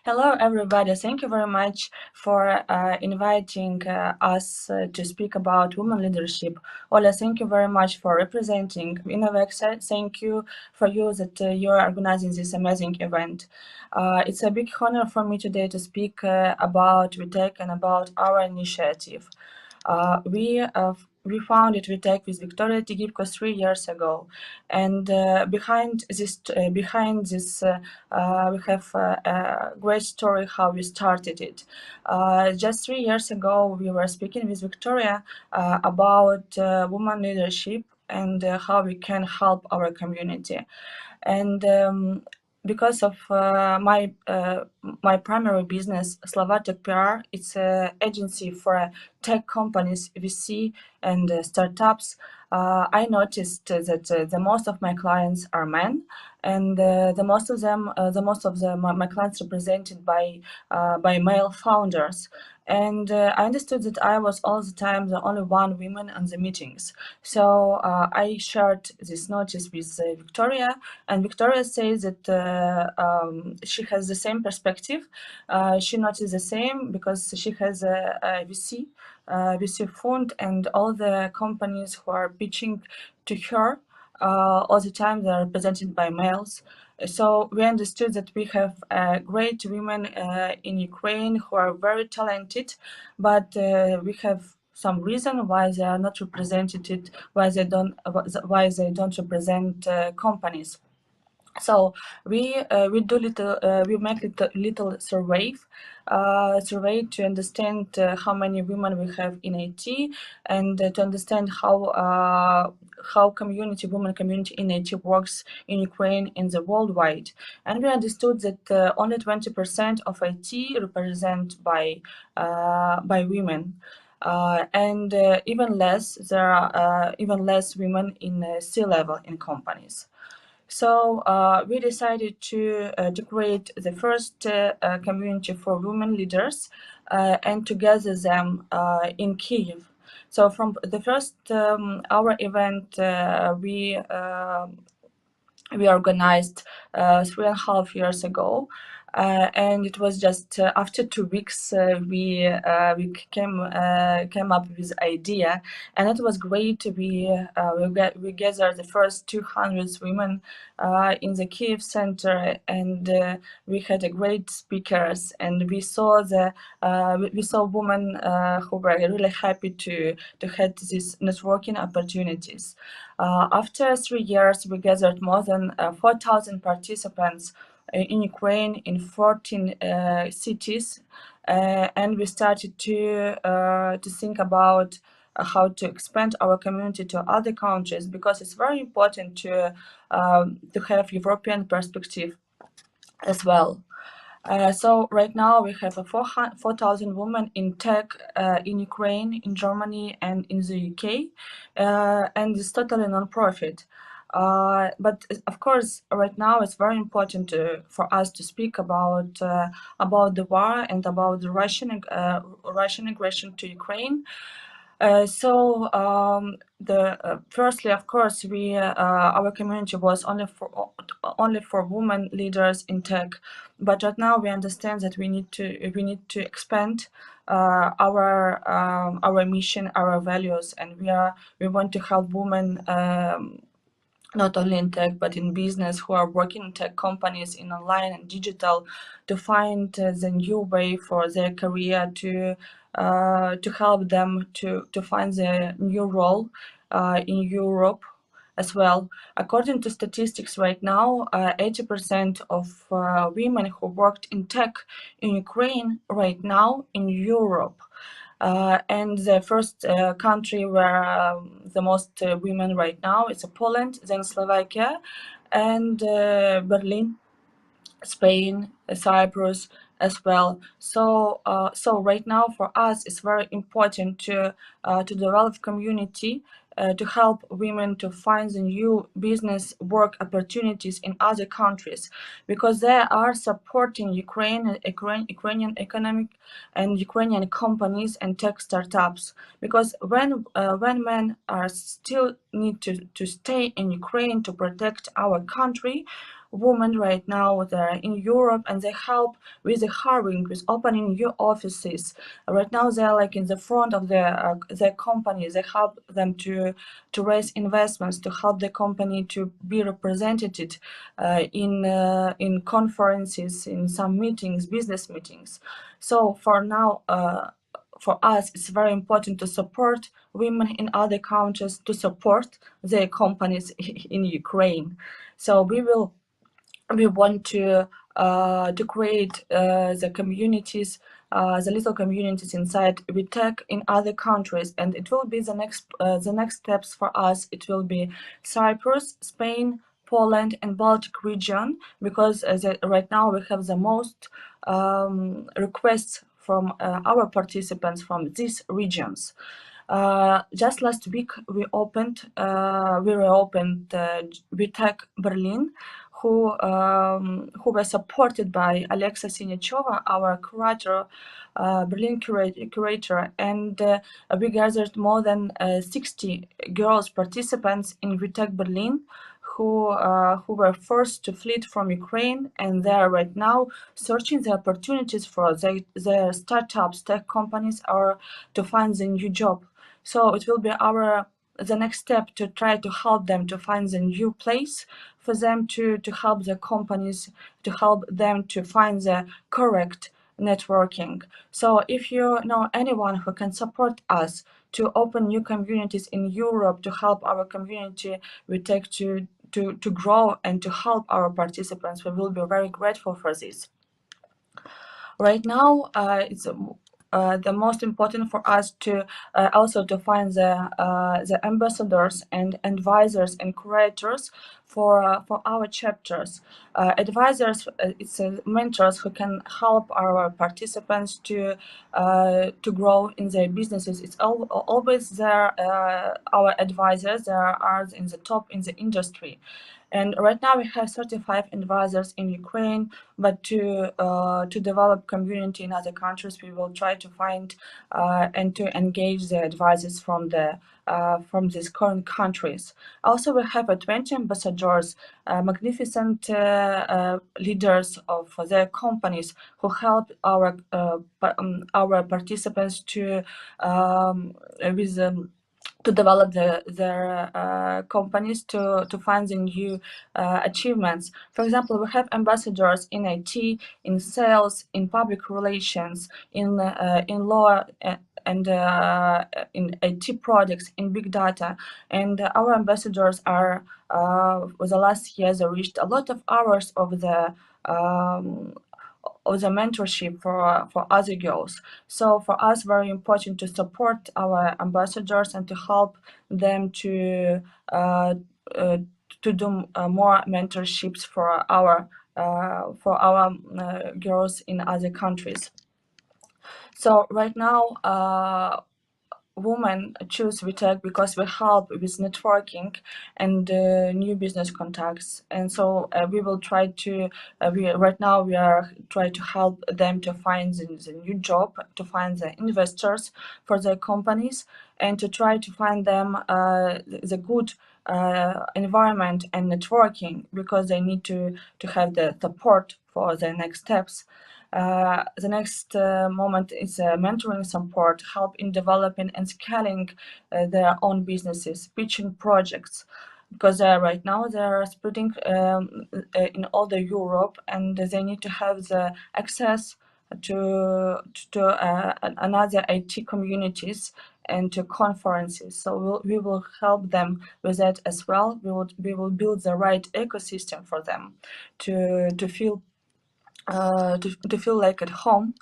Hello, everybody. Thank you very much for inviting us to speak about women leadership. Olha, thank you very much for representing Innovecs. Thank you for you that you're organizing this amazing event. It's a big honor for me today to speak about Vtech and about our initiative. We founded Vtech with Victoria Tigivko 3 years ago, and behind this we have a great story how we started it. Just 3 years ago, we were speaking with Victoria about women leadership and how we can help our community. And because of my primary business, Tech PR, it's an agency for tech companies, VC, and startups. I noticed that the most of my clients are men, and my clients represented by male founders. And I understood that I was all the time the only one woman on the meetings. So I shared this notice with Victoria, and Victoria says that she has the same perspective. She noticed the same because she has a VC fund, and all the companies who are pitching to her all the time they are represented by males. So we understood that we have great women in Ukraine who are very talented, but we have some reason why they are not represented, why they don't represent companies. So we make little survey to understand how many women we have in IT, and to understand how women community in IT works in Ukraine and the worldwide. And we understood that only 20% of IT represented by women. And even less, there are even less women in C-level in companies. So we decided to create the first community for women leaders and to gather them in Kyiv. So from the first our event, we organized 3.5 years ago, and it was just after 2 weeks we came up with idea, and it was great. We gathered the first 200 women in the Kyiv center, and we had a great speakers, and we saw women who were really happy to have these networking opportunities. After 3 years, we gathered more than 4,000 participants in Ukraine in 14 cities, and we started to think about how to expand our community to other countries, because it's very important to have European perspective as well. So right now we have 4,000 women in tech in Ukraine, in Germany, and in the UK, and it's totally non-profit. But of course, right now it's very important for us to speak about the war and about the Russian aggression to Ukraine. Firstly, of course, our community was only for women leaders in tech, but right now we understand that we need to expand our mission, our values, and we want to help women. Not only in tech but in business, who are working in tech companies in online and digital, to find the new way for their career, to help them to find their new role in Europe as well. According to statistics right now, 80% of women who worked in tech in Ukraine right now in Europe. And the first country where the most women right now is Poland, then Slovakia, and Berlin, Spain, Cyprus as well. So right now for us it's very important to develop community, to help women to find the new business work opportunities in other countries, because they are supporting Ukrainian economic and Ukrainian companies and tech startups. Because when men are still need to stay in Ukraine to protect our country, women right now they're in Europe and they help with the hiring, with opening new offices. Right now they're like in the front of their companies. They help them to raise investments, to help the company to be represented in conferences, in some meetings, business meetings. So for now, for us, it's very important to support women in other countries, to support their companies in Ukraine. So we want to create the communities, the little communities inside Wtech in other countries, and it will be the next steps for us. It will be Cyprus, Spain, Poland, and Baltic region, because right now we have the most requests from our participants from these regions. Just last week we reopened Wtech Berlin, who were supported by Alexa Sinyachova, our curator, Berlin curator, and we gathered more than 60 girls participants in Vtech Berlin who were forced to flee from Ukraine, and they are right now searching the opportunities for their startups, tech companies, or to find a new job. So it will be the next step to try to help them to find a new place for them to help the companies, to help them to find the correct networking. So if you know anyone who can support us to open new communities in Europe, to help our community, we take to grow and to help our participants, we will be very grateful for this. Right now, it's the most important for us to also to find the ambassadors and advisors and curators for our chapters. Advisors, it's mentors who can help our participants to grow in their businesses. It's always there. Our advisors, they are in the top in the industry. And right now we have 35 advisors in Ukraine, but to develop community in other countries, we will try to find and to engage the advisors from these current countries. Also, we have 20 ambassadors, magnificent leaders of their companies who help our participants to to develop their companies to find the new achievements. For example, we have ambassadors in IT, in sales, in public relations, in law, and in IT products, in big data. And our ambassadors are, for the last years, they reached a lot of hours of the mentorship for other girls. So for us, very important to support our ambassadors and to help them to do more mentorships for our girls in other countries. So right now, women choose Vtech because we help with networking and new business contacts, and so we will try to right now we are trying to help them to find the new job, to find the investors for their companies, and to try to find them the good environment and networking, because they need to have the support for the next steps. The next moment is mentoring support, help in developing and scaling their own businesses, pitching projects, because right now they are spreading in all the Europe, and they need to have the access to another IT communities and to conferences. So we will help them with that as well. We will build the right ecosystem for them to feel like at home.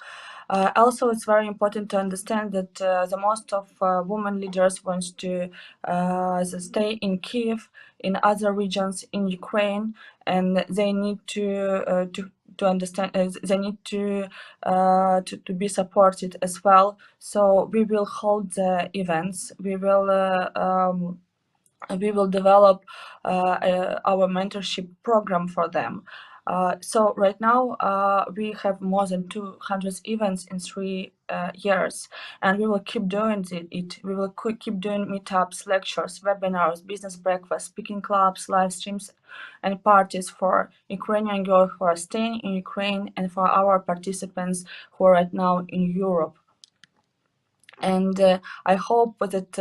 Also, it's very important to understand that the most of women leaders want to stay in Kiev, in other regions in Ukraine, and they need to understand. They need to be supported as well. So we will hold the events. We will develop our mentorship program for them. So right now we have more than 200 events in 3 years, and we will keep doing it. We will keep doing meetups, lectures, webinars, business breakfasts, speaking clubs, live streams, and parties for Ukrainian girls who are staying in Ukraine, and for our participants who are right now in Europe. And I hope that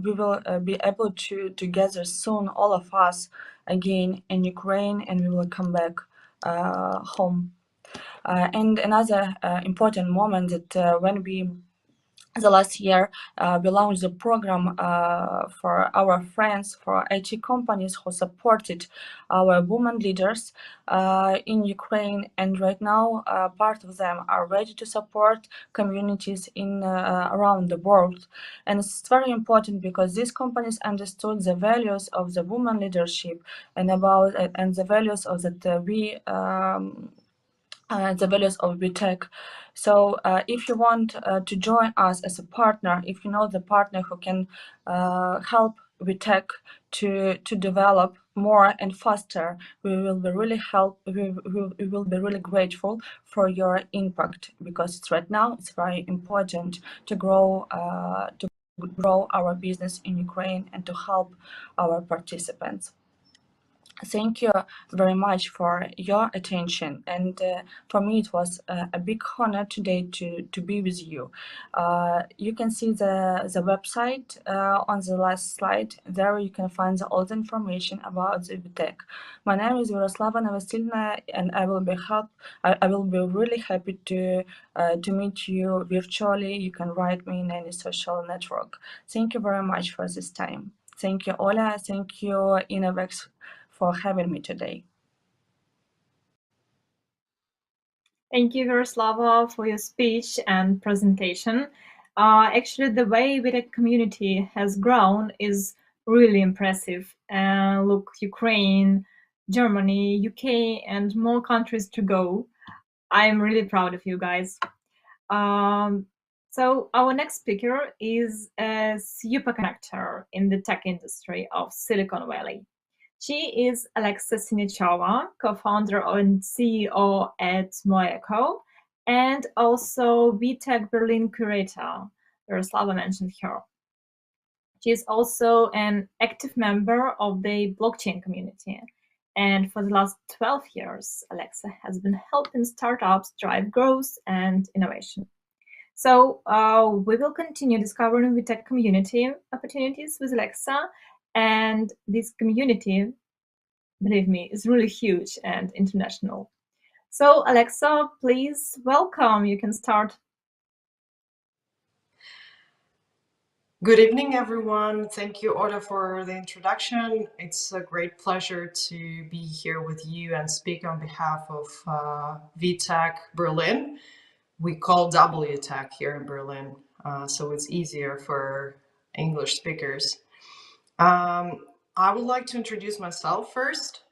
we will be able to gather soon, all of us, again in Ukraine, and we will come back home. And another important moment that when we the last year, we launched a program for our friends, for IT companies who supported our women leaders in Ukraine, and right now part of them are ready to support communities in around the world. And it's very important because these companies understood the values of the woman leadership and the values of that the values of Vtech. So if you want to join us as a partner, if you know the partner who can help Vtech to develop more and faster, we will be really we will be really grateful for your impact, because right now it's very important to grow our business in Ukraine and to help our participants. Thank you very much for your attention, and for me it was a big honor today to be with you. You can see the website on the last slide. There you can find all the information about the Wtech. My name is Veroslava Novosilnaya, and I will be really happy to meet you virtually. You can write me in any social network. Thank you very much for this time. Thank you, Olha. Thank you, Innovecs, for having me today. Thank you, Veroslava, for your speech and presentation. Actually, the way Wtech community has grown is really impressive. Look, Ukraine, Germany, UK, and more countries to go. I'm really proud of you guys. So our next speaker is a super connector in the tech industry of Silicon Valley. She is Alexa Sinyachova, co-founder and CEO at Boiko, and also Vtech Berlin curator. Veroslava mentioned her. She is also an active member of the blockchain community. And for the last 12 years, Alexa has been helping startups drive growth and innovation. So we will continue discovering the tech community opportunities with Alexa, and this community, believe me, is really huge and international. So Alexa, please welcome. You can start. Good evening, everyone. Thank you, Olha, for the introduction. It's a great pleasure to be here with you and speak on behalf of Vtech Berlin. We call Wtech here in Berlin, so it's easier for English speakers. I would like to introduce myself first.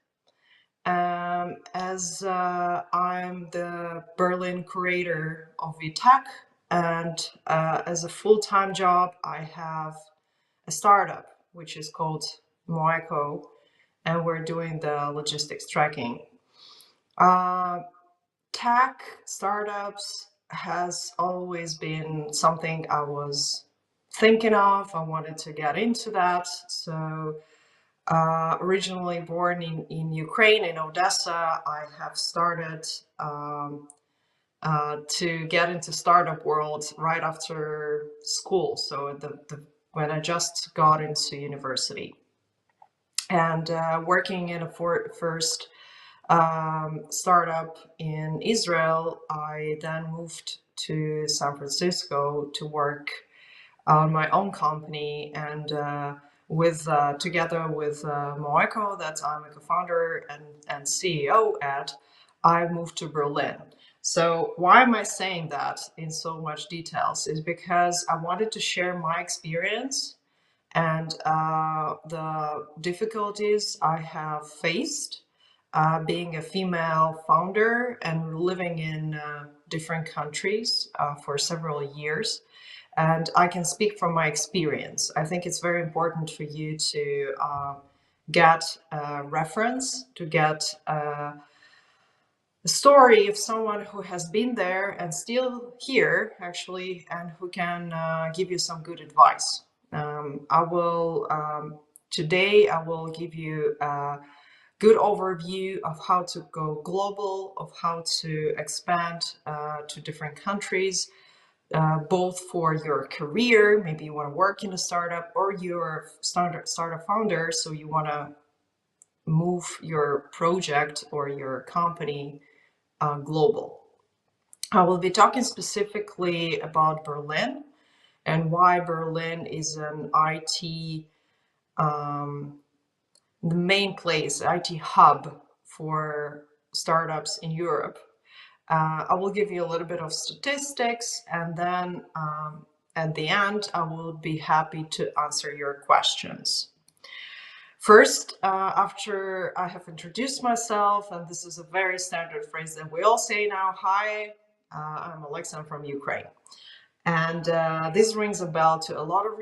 As I'm the Berlin curator of Vtech, and as a full-time job, I have a startup which is called Boiko, and we're doing the logistics tracking. Tech startups has always been something I was thinking of. I wanted to get into that. So originally born in Ukraine, in Odessa, I have started to get into startup world right after school. So when I just got into university, and working in a first startup in Israel, I then moved to San Francisco to work on my own company, and together with Boiko, that I'm a co-founder and CEO at, I moved to Berlin. So why am I saying that in so much details is because I wanted to share my experience and the difficulties I have faced being a female founder and living in different countries for several years. And I can speak from my experience. I think it's very important for you to get a reference, to get a story of someone who has been there and still here, actually, and who can give you some good advice. Today I will give you a good overview of how to go global, of how to expand to different countries, both for your career, maybe you want to work in a startup, or you're a startup founder, so you want to move your project or your company global. I will be talking specifically about Berlin and why Berlin is an IT, the main place, IT hub for startups in Europe. I will give you a little bit of statistics, and then at the end, I will be happy to answer your questions. First, after I have introduced myself, and this is a very standard phrase that we all say now, hi, I'm Alexa, I'm from Ukraine. And this rings a bell to a lot of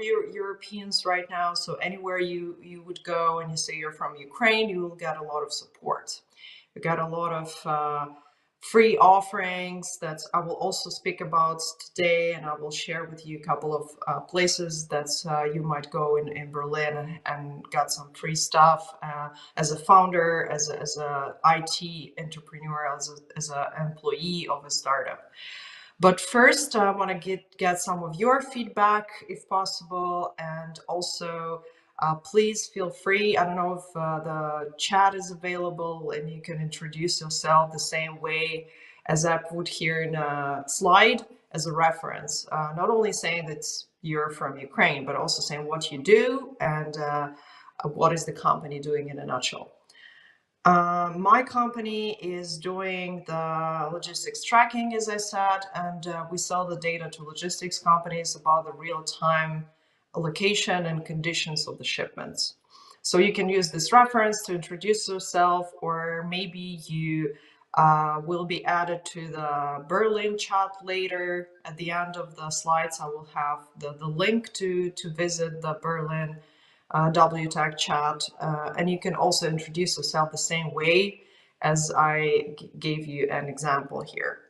Europeans right now. So anywhere you would go and you say you're from Ukraine, you will get a lot of support. You got a lot of free offerings that I will also speak about today, and I will share with you a couple of places that you might go in Berlin and got some free stuff as a founder, as a IT entrepreneur, as an employee of a startup. But first, I want to get some of your feedback, if possible, and also please feel free. I don't know if the chat is available and you can introduce yourself the same way as I put here in a slide as a reference. Not only saying that you're from Ukraine, but also saying what you do and what is the company doing in a nutshell. My company is doing the logistics tracking, as I said, and we sell the data to logistics companies about the real-time location and conditions of the shipments. So you can use this reference to introduce yourself, or maybe you will be added to the Berlin chat later. At the end of the slides, I will have the link to visit the Berlin Wtech chat, and you can also introduce yourself the same way as I gave you an example here.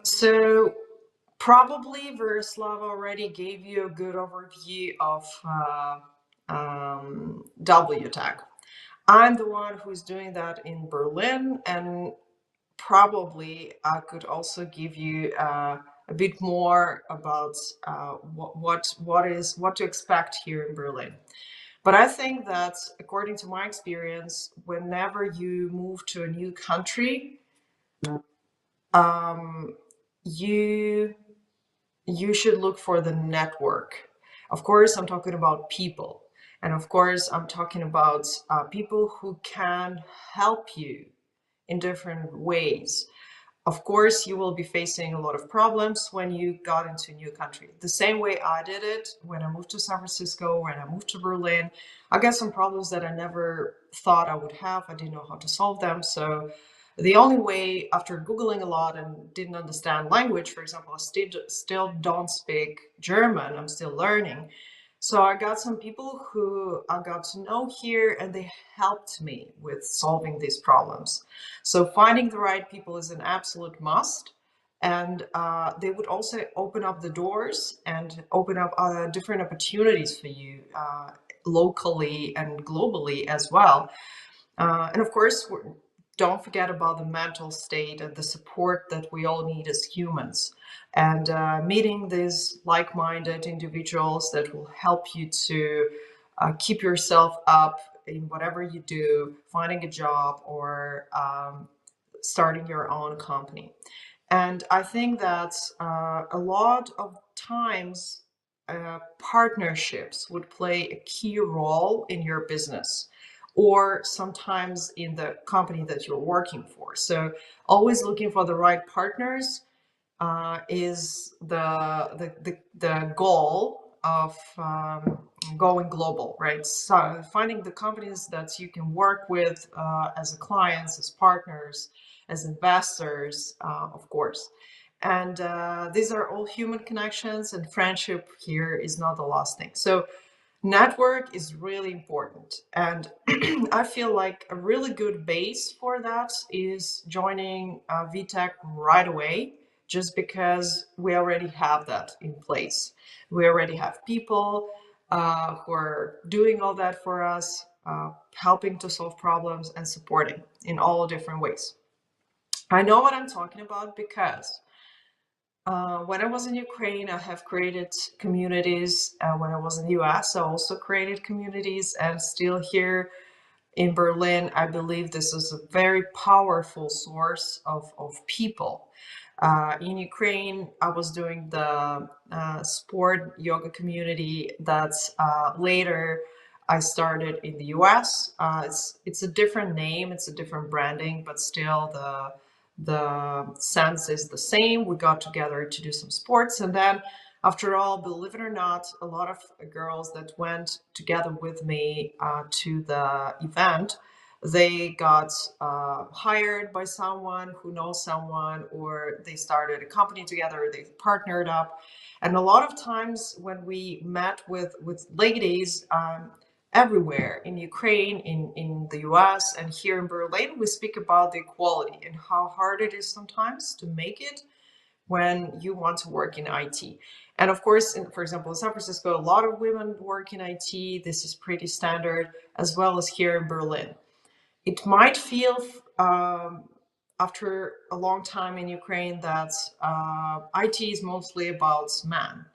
So probably Veroslava already gave you a good overview of Wtech. I'm the one who's doing that in Berlin, and probably I could also give you a bit more about what to expect here in Berlin. But I think that according to my experience, whenever you move to a new country, you should look for the network. Of course, I'm talking about people. And of course, I'm talking about people who can help you in different ways. Of course, you will be facing a lot of problems when you got into a new country. The same way I did it when I moved to San Francisco, when I moved to Berlin. I got some problems that I never thought I would have. I didn't know how to solve them. So the only way, after Googling a lot and didn't understand language, for example, I still don't speak German. I'm still learning. So I got some people who I got to know here, and they helped me with solving these problems. So finding the right people is an absolute must. And they would also open up the doors and open up different opportunities for you locally and globally as well. And of course, don't forget about the mental state and the support that we all need as humans. And meeting these like-minded individuals that will help you to keep yourself up in whatever you do, finding a job or starting your own company. And I think that a lot of times partnerships would play a key role in your business, or sometimes in the company that you're working for. So always looking for the right partners is the goal of going global, right? So finding the companies that you can work with as clients, as partners, as investors, of course. And these are all human connections, and friendship here is not the last thing. So network is really important. And I feel like a really good base for that is joining Vtech right away, just because we already have that in place. We already have people who are doing all that for us, helping to solve problems and supporting in all different ways. I know what I'm talking about because when I was in Ukraine, I have created communities. When I was in the US, I also created communities, and still here in Berlin, I believe this is a very powerful source of people. In Ukraine, I was doing the sport yoga community that later I started in the US. It's a different name, it's a different branding, but still the sense is the same. We got together to do some sports, and then after all, believe it or not, a lot of girls that went together with me to the event, they got hired by someone who knows someone, or they started a company together, they partnered up. And a lot of times when we met with ladies everywhere in Ukraine, in the US, and here in Berlin, we speak about the equality and how hard it is sometimes to make it when you want to work in IT. And of course, for example, in San Francisco, a lot of women work in IT. This is pretty standard, as well as here in Berlin. It might feel after a long time in Ukraine that IT is mostly about men.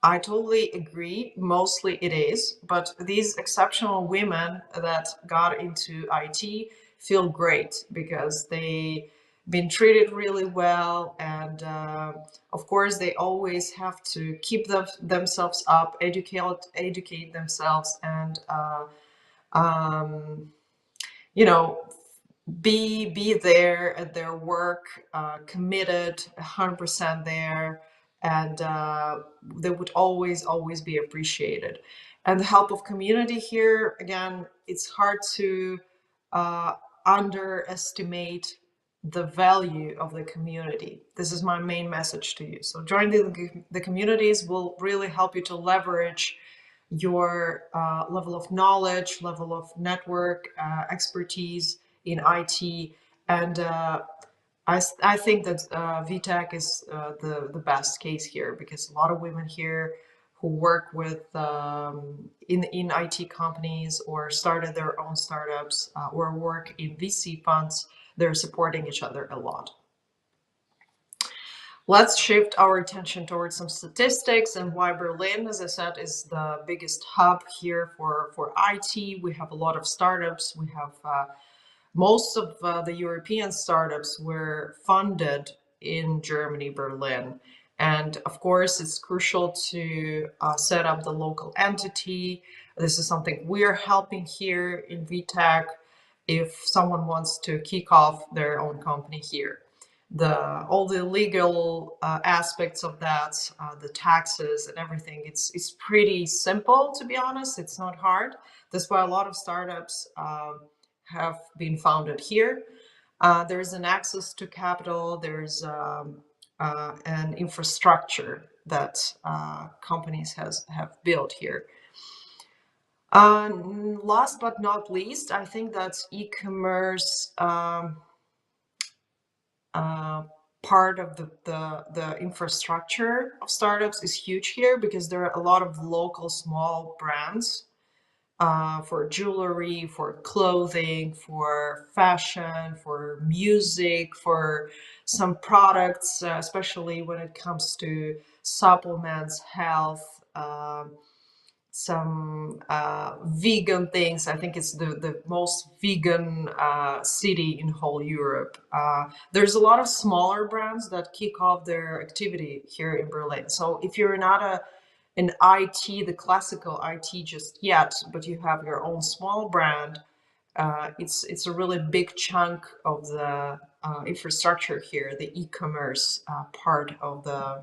I totally agree. Mostly it is, but these exceptional women that got into IT feel great because they been treated really well, and of course they always have to keep themselves up, educate themselves, and um, you know, be there at their work, committed 100% there, and they would always be appreciated. And the help of community here, again, it's hard to uh, underestimate the value of the community. This is my main message to you. So joining the communities will really help you to leverage your level of knowledge, level of network expertise in IT. And I think that Vtech is the best case here, because a lot of women here who work with in IT companies or started their own startups or work in VC funds, they're supporting each other a lot. Let's shift our attention towards some statistics and why Berlin, as I said, is the biggest hub here for IT. We have a lot of startups. We have most of the European startups were funded in Germany, Berlin. And of course, it's crucial to set up the local entity. This is something we're helping here in Vtech if someone wants to kick off their own company here. All the legal aspects of that, the taxes and everything, it's pretty simple, to be honest. It's not hard. That's why a lot of startups have been founded here. There's an access to capital. There's an infrastructure that companies have built here. Last but not least, I think that e-commerce part of the infrastructure of startups is huge here, because there are a lot of local small brands for jewelry, for clothing, for fashion, for music, for some products, especially when it comes to supplements, health, some vegan things. I think it's the most vegan city in whole Europe. There's a lot of smaller brands that kick off their activity here in Berlin. So if you're not an IT, the classical IT just yet, but you have your own small brand, it's a really big chunk of the infrastructure here, the e-commerce part of the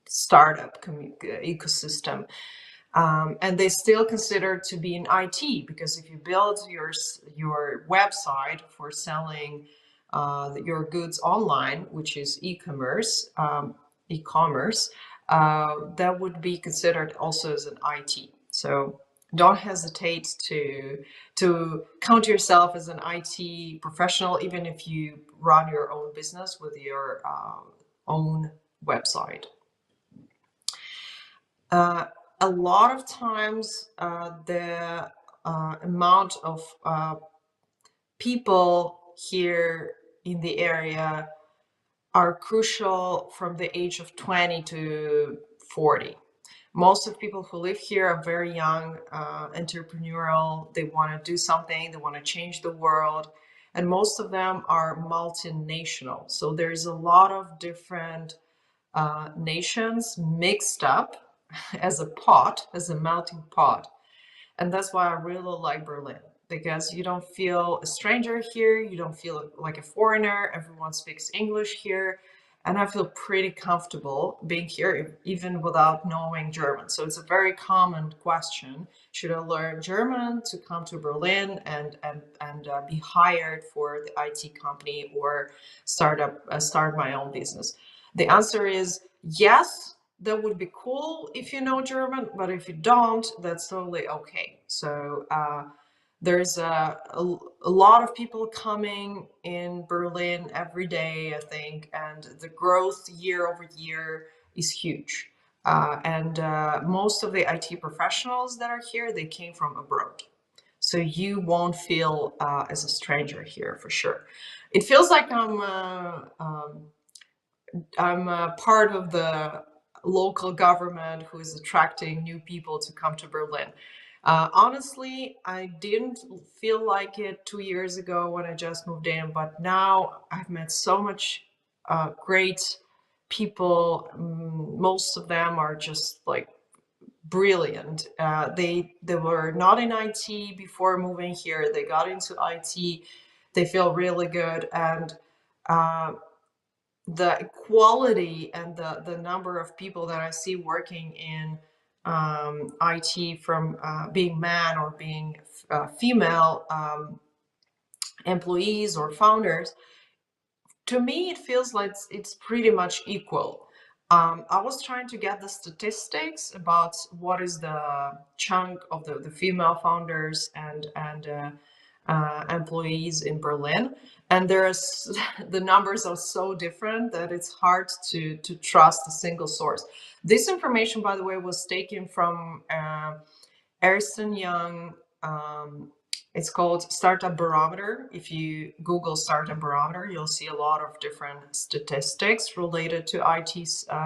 startup ecosystem. And they still consider to be in IT, because if you build your website for selling your goods online, which is e-commerce, that would be considered also as an IT. So don't hesitate to count yourself as an IT professional, even if you run your own business with your own website. A lot of times the amount of people here in the area are crucial from the age of 20 to 40. Most of the people who live here are very young, entrepreneurial. They want to do something, they want to change the world. And most of them are multinational. So there's a lot of different nations mixed up as a pot, as a melting pot. And that's why I really like Berlin, because you don't feel a stranger here, you don't feel like a foreigner, everyone speaks English here, and I feel pretty comfortable being here, even without knowing German. So it's a very common question: should I learn German to come to Berlin and be hired for the IT company or start my own business? The answer is yes. That would be cool if you know German, but if you don't, that's totally okay. So there's a lot of people coming in Berlin every day, I think, and the growth year over year is huge. And most of the IT professionals that are here, they came from abroad. So you won't feel as a stranger here for sure. It feels like I'm a part of the local government who is attracting new people to come to Berlin. Honestly, I didn't feel like it 2 years ago when I just moved in, but now I've met so much great people. Most of them are just like brilliant. They were not in IT before moving here. They got into IT. They feel really good, and the equality and the number of people that I see working in IT, from being man or being female employees or founders, to me it feels like it's pretty much equal. I was trying to get the statistics about what is the chunk of the female founders and employees in Berlin, and there's the numbers are so different that it's hard to trust a single source. This information, by the way, was taken from Ernst & Young. It's called Startup Barometer. If you Google Startup Barometer, you'll see a lot of different statistics related to IT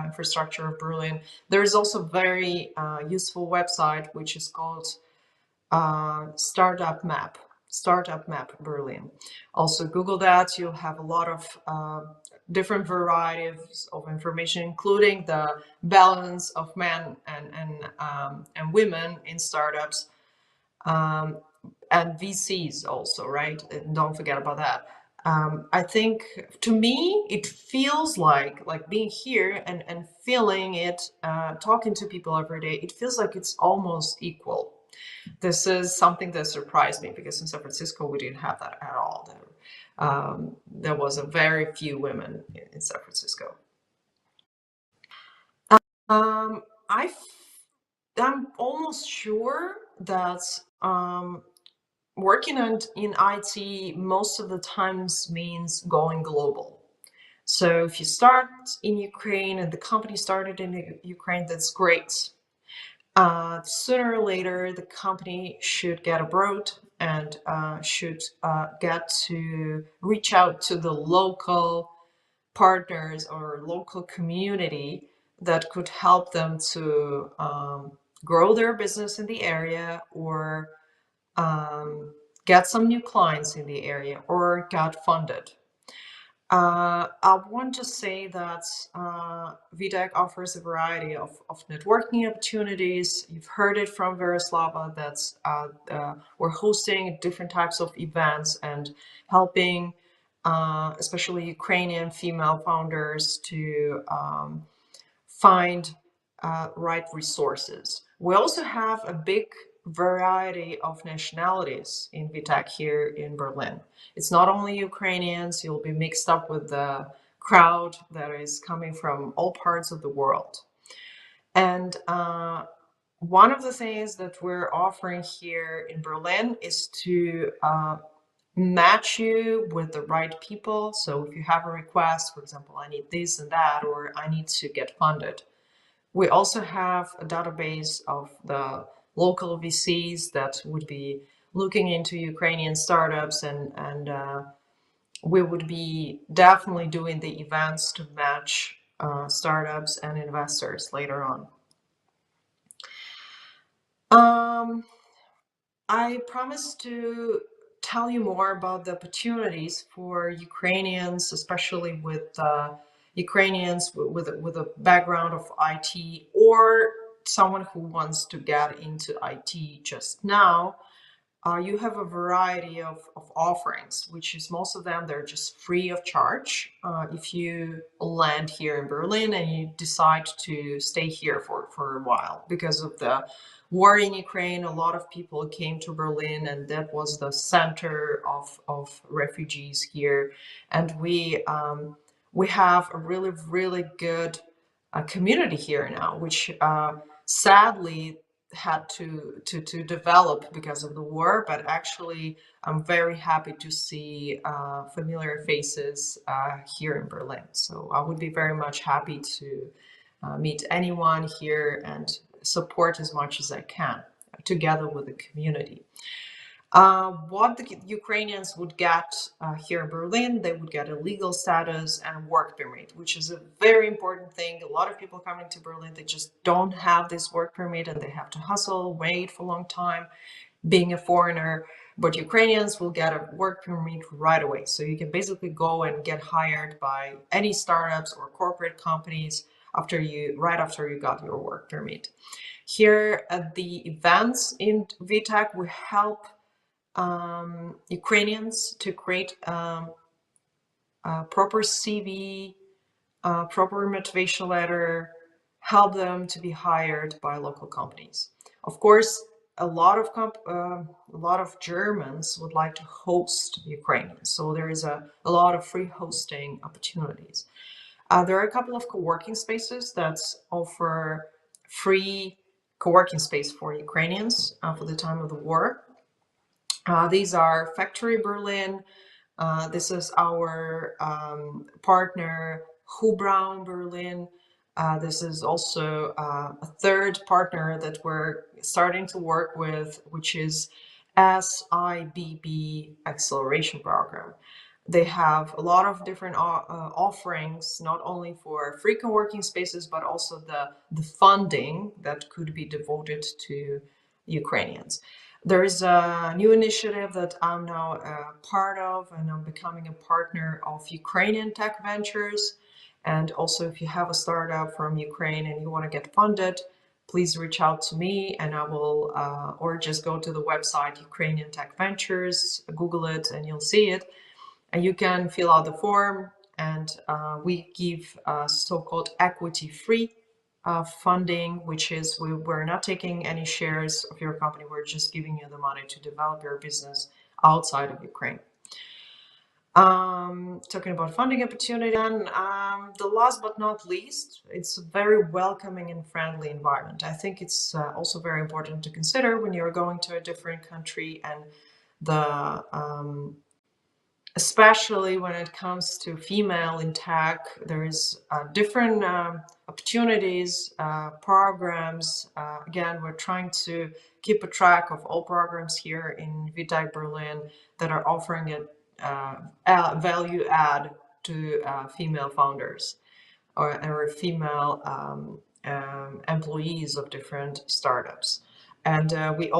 infrastructure of Berlin. There is also a very useful website which is called Startup Map Berlin. Also Google that. You'll have a lot of different varieties of information, including the balance of men and women in startups. And VCs also, right? And don't forget about that. I think, to me, it feels like being here and feeling it, talking to people every day, it feels like it's almost equal. This is something that surprised me, because in San Francisco, we didn't have that at all. There was a very few women in San Francisco. I'm almost sure that working in IT most of the times means going global. So if you start in Ukraine and the company started in Ukraine, that's great. Sooner or later, the company should get abroad and should get to reach out to the local partners or local community that could help them to grow their business in the area, or get some new clients in the area, or get funded. I want to say that Vtech offers a variety of networking opportunities. You've heard it from Veroslava that we're hosting different types of events and helping especially Ukrainian female founders to find right resources. We also have a big variety of nationalities in Vtech here in Berlin. It's not only Ukrainians, you'll be mixed up with the crowd that is coming from all parts of the world. And one of the things that we're offering here in Berlin is to match you with the right people. So if you have a request, for example, I need this and that, or I need to get funded, we also have a database of the local VCs that would be looking into Ukrainian startups, and we would be definitely doing the events to match startups and investors later on. I promised to tell you more about the opportunities for Ukrainians, especially with Ukrainians with a background of IT, or someone who wants to get into IT just now. you have a variety of offerings, which is most of them, they're just free of charge. If you land here in Berlin and you decide to stay here for a while, because of the war in Ukraine, a lot of people came to Berlin, and that was the center of refugees here. And we have a really good community here now, which sadly had to develop because of the war, but actually I'm very happy to see familiar faces here in Berlin. So I would be very much happy to meet anyone here and support as much as I can together with the community. What the Ukrainians would get here in Berlin, they would get a legal status and work permit, which is a very important thing. A lot of people coming to Berlin, they just don't have this work permit and they have to hustle, wait for a long time, being a foreigner. But Ukrainians will get a work permit right away. So you can basically go and get hired by any startups or corporate companies right after you got your work permit. Here at the events in Vtech, we help Ukrainians to create a proper CV, proper motivation letter, help them to be hired by local companies. Of course, a lot of Germans would like to host Ukrainians, so there is a lot of free hosting opportunities. There are a couple of co-working spaces that offer free co-working space for Ukrainians for the time of the war. These are Factory Berlin. This is our partner, Hubraum Berlin. This is also a third partner that we're starting to work with, which is SIBB Acceleration Program. They have a lot of different offerings, not only for free co-working spaces, but also the funding that could be devoted to Ukrainians. There is a new initiative that I'm now a part of, and I'm becoming a partner of Ukrainian Tech Ventures. And also, if you have a startup from Ukraine and you want to get funded, please reach out to me and I will, or just go to the website Ukrainian Tech Ventures, Google it, and you'll see it. And you can fill out the form, and we give so-called equity-free funding, which is we're not taking any shares of your company. We're just giving you the money to develop your business outside of Ukraine. Talking about funding opportunity, and the last but not least, it's a very welcoming and friendly environment. I think it's also very important to consider when you're going to a different country, and the especially when it comes to female in tech, there is different opportunities, programs. Again, we're trying to keep a track of all programs here in Vtech Berlin that are offering a value add to female founders or female employees of different startups. And we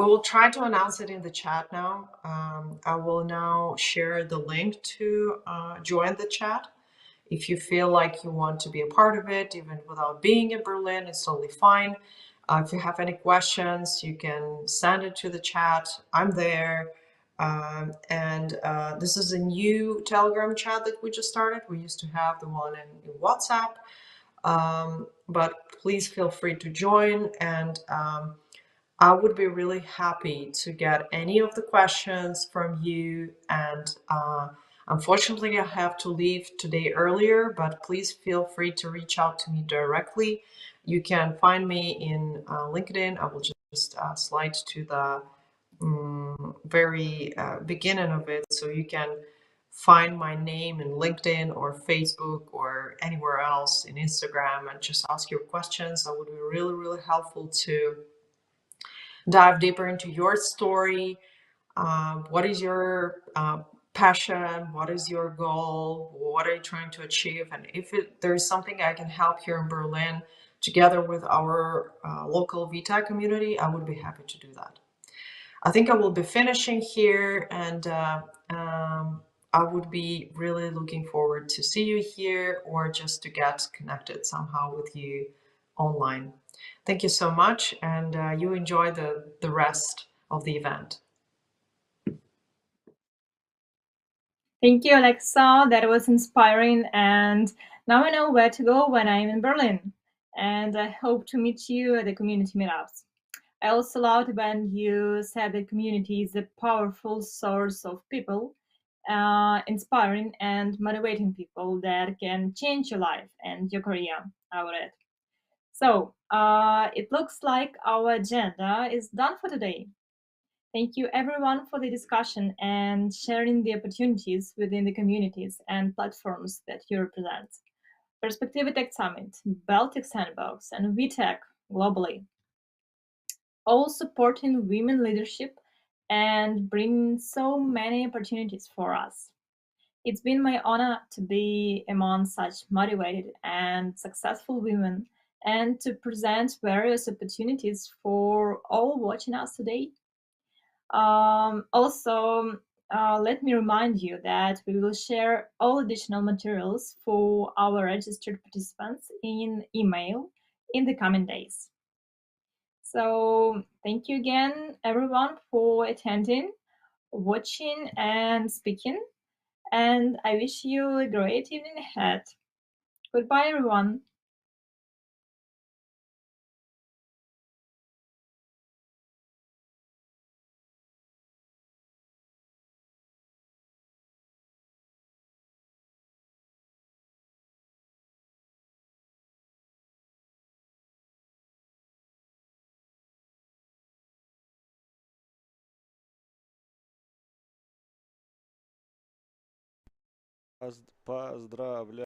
will try to announce it in the chat now. I will now share the link to join the chat. If you feel like you want to be a part of it, even without being in Berlin, it's totally fine. If you have any questions, you can send it to the chat. I'm there. This is a new Telegram chat that we just started. We used to have the one in WhatsApp, but please feel free to join, and I would be really happy to get any of the questions from you. And unfortunately, I have to leave today earlier, but please feel free to reach out to me directly. You can find me in LinkedIn. I will just slide to the very beginning of it, so you can find my name in LinkedIn or Facebook or anywhere else in Instagram and just ask your questions. That would be really helpful to dive deeper into your story. What is your passion? What is your goal? What are you trying to achieve? And if there's something I can help here in Berlin together with our local Vtech community, I would be happy to do that. I think I will be finishing here, and I would be really looking forward to see you here or just to get connected somehow with you online. Thank you so much, and you enjoy the rest of the event. Thank you, Alexa. That was inspiring, and now I know where to go when I'm in Berlin. And I hope to meet you at the community meetups. I also loved when you said that community is a powerful source of people, inspiring and motivating people that can change your life and your career. I would add. So it looks like our agenda is done for today. Thank you everyone for the discussion and sharing the opportunities within the communities and platforms that you represent. Perspektywy Tech Summit, Baltic Sandbox, and Vtech globally, all supporting women leadership and bringing so many opportunities for us. It's been my honor to be among such motivated and successful women and to present various opportunities for all watching us today. Also, let me remind you that we will share all additional materials for our registered participants in email in the coming days. So thank you again, everyone, for attending, watching, and speaking. And I wish you a great evening ahead. Goodbye, everyone. Поздравляю.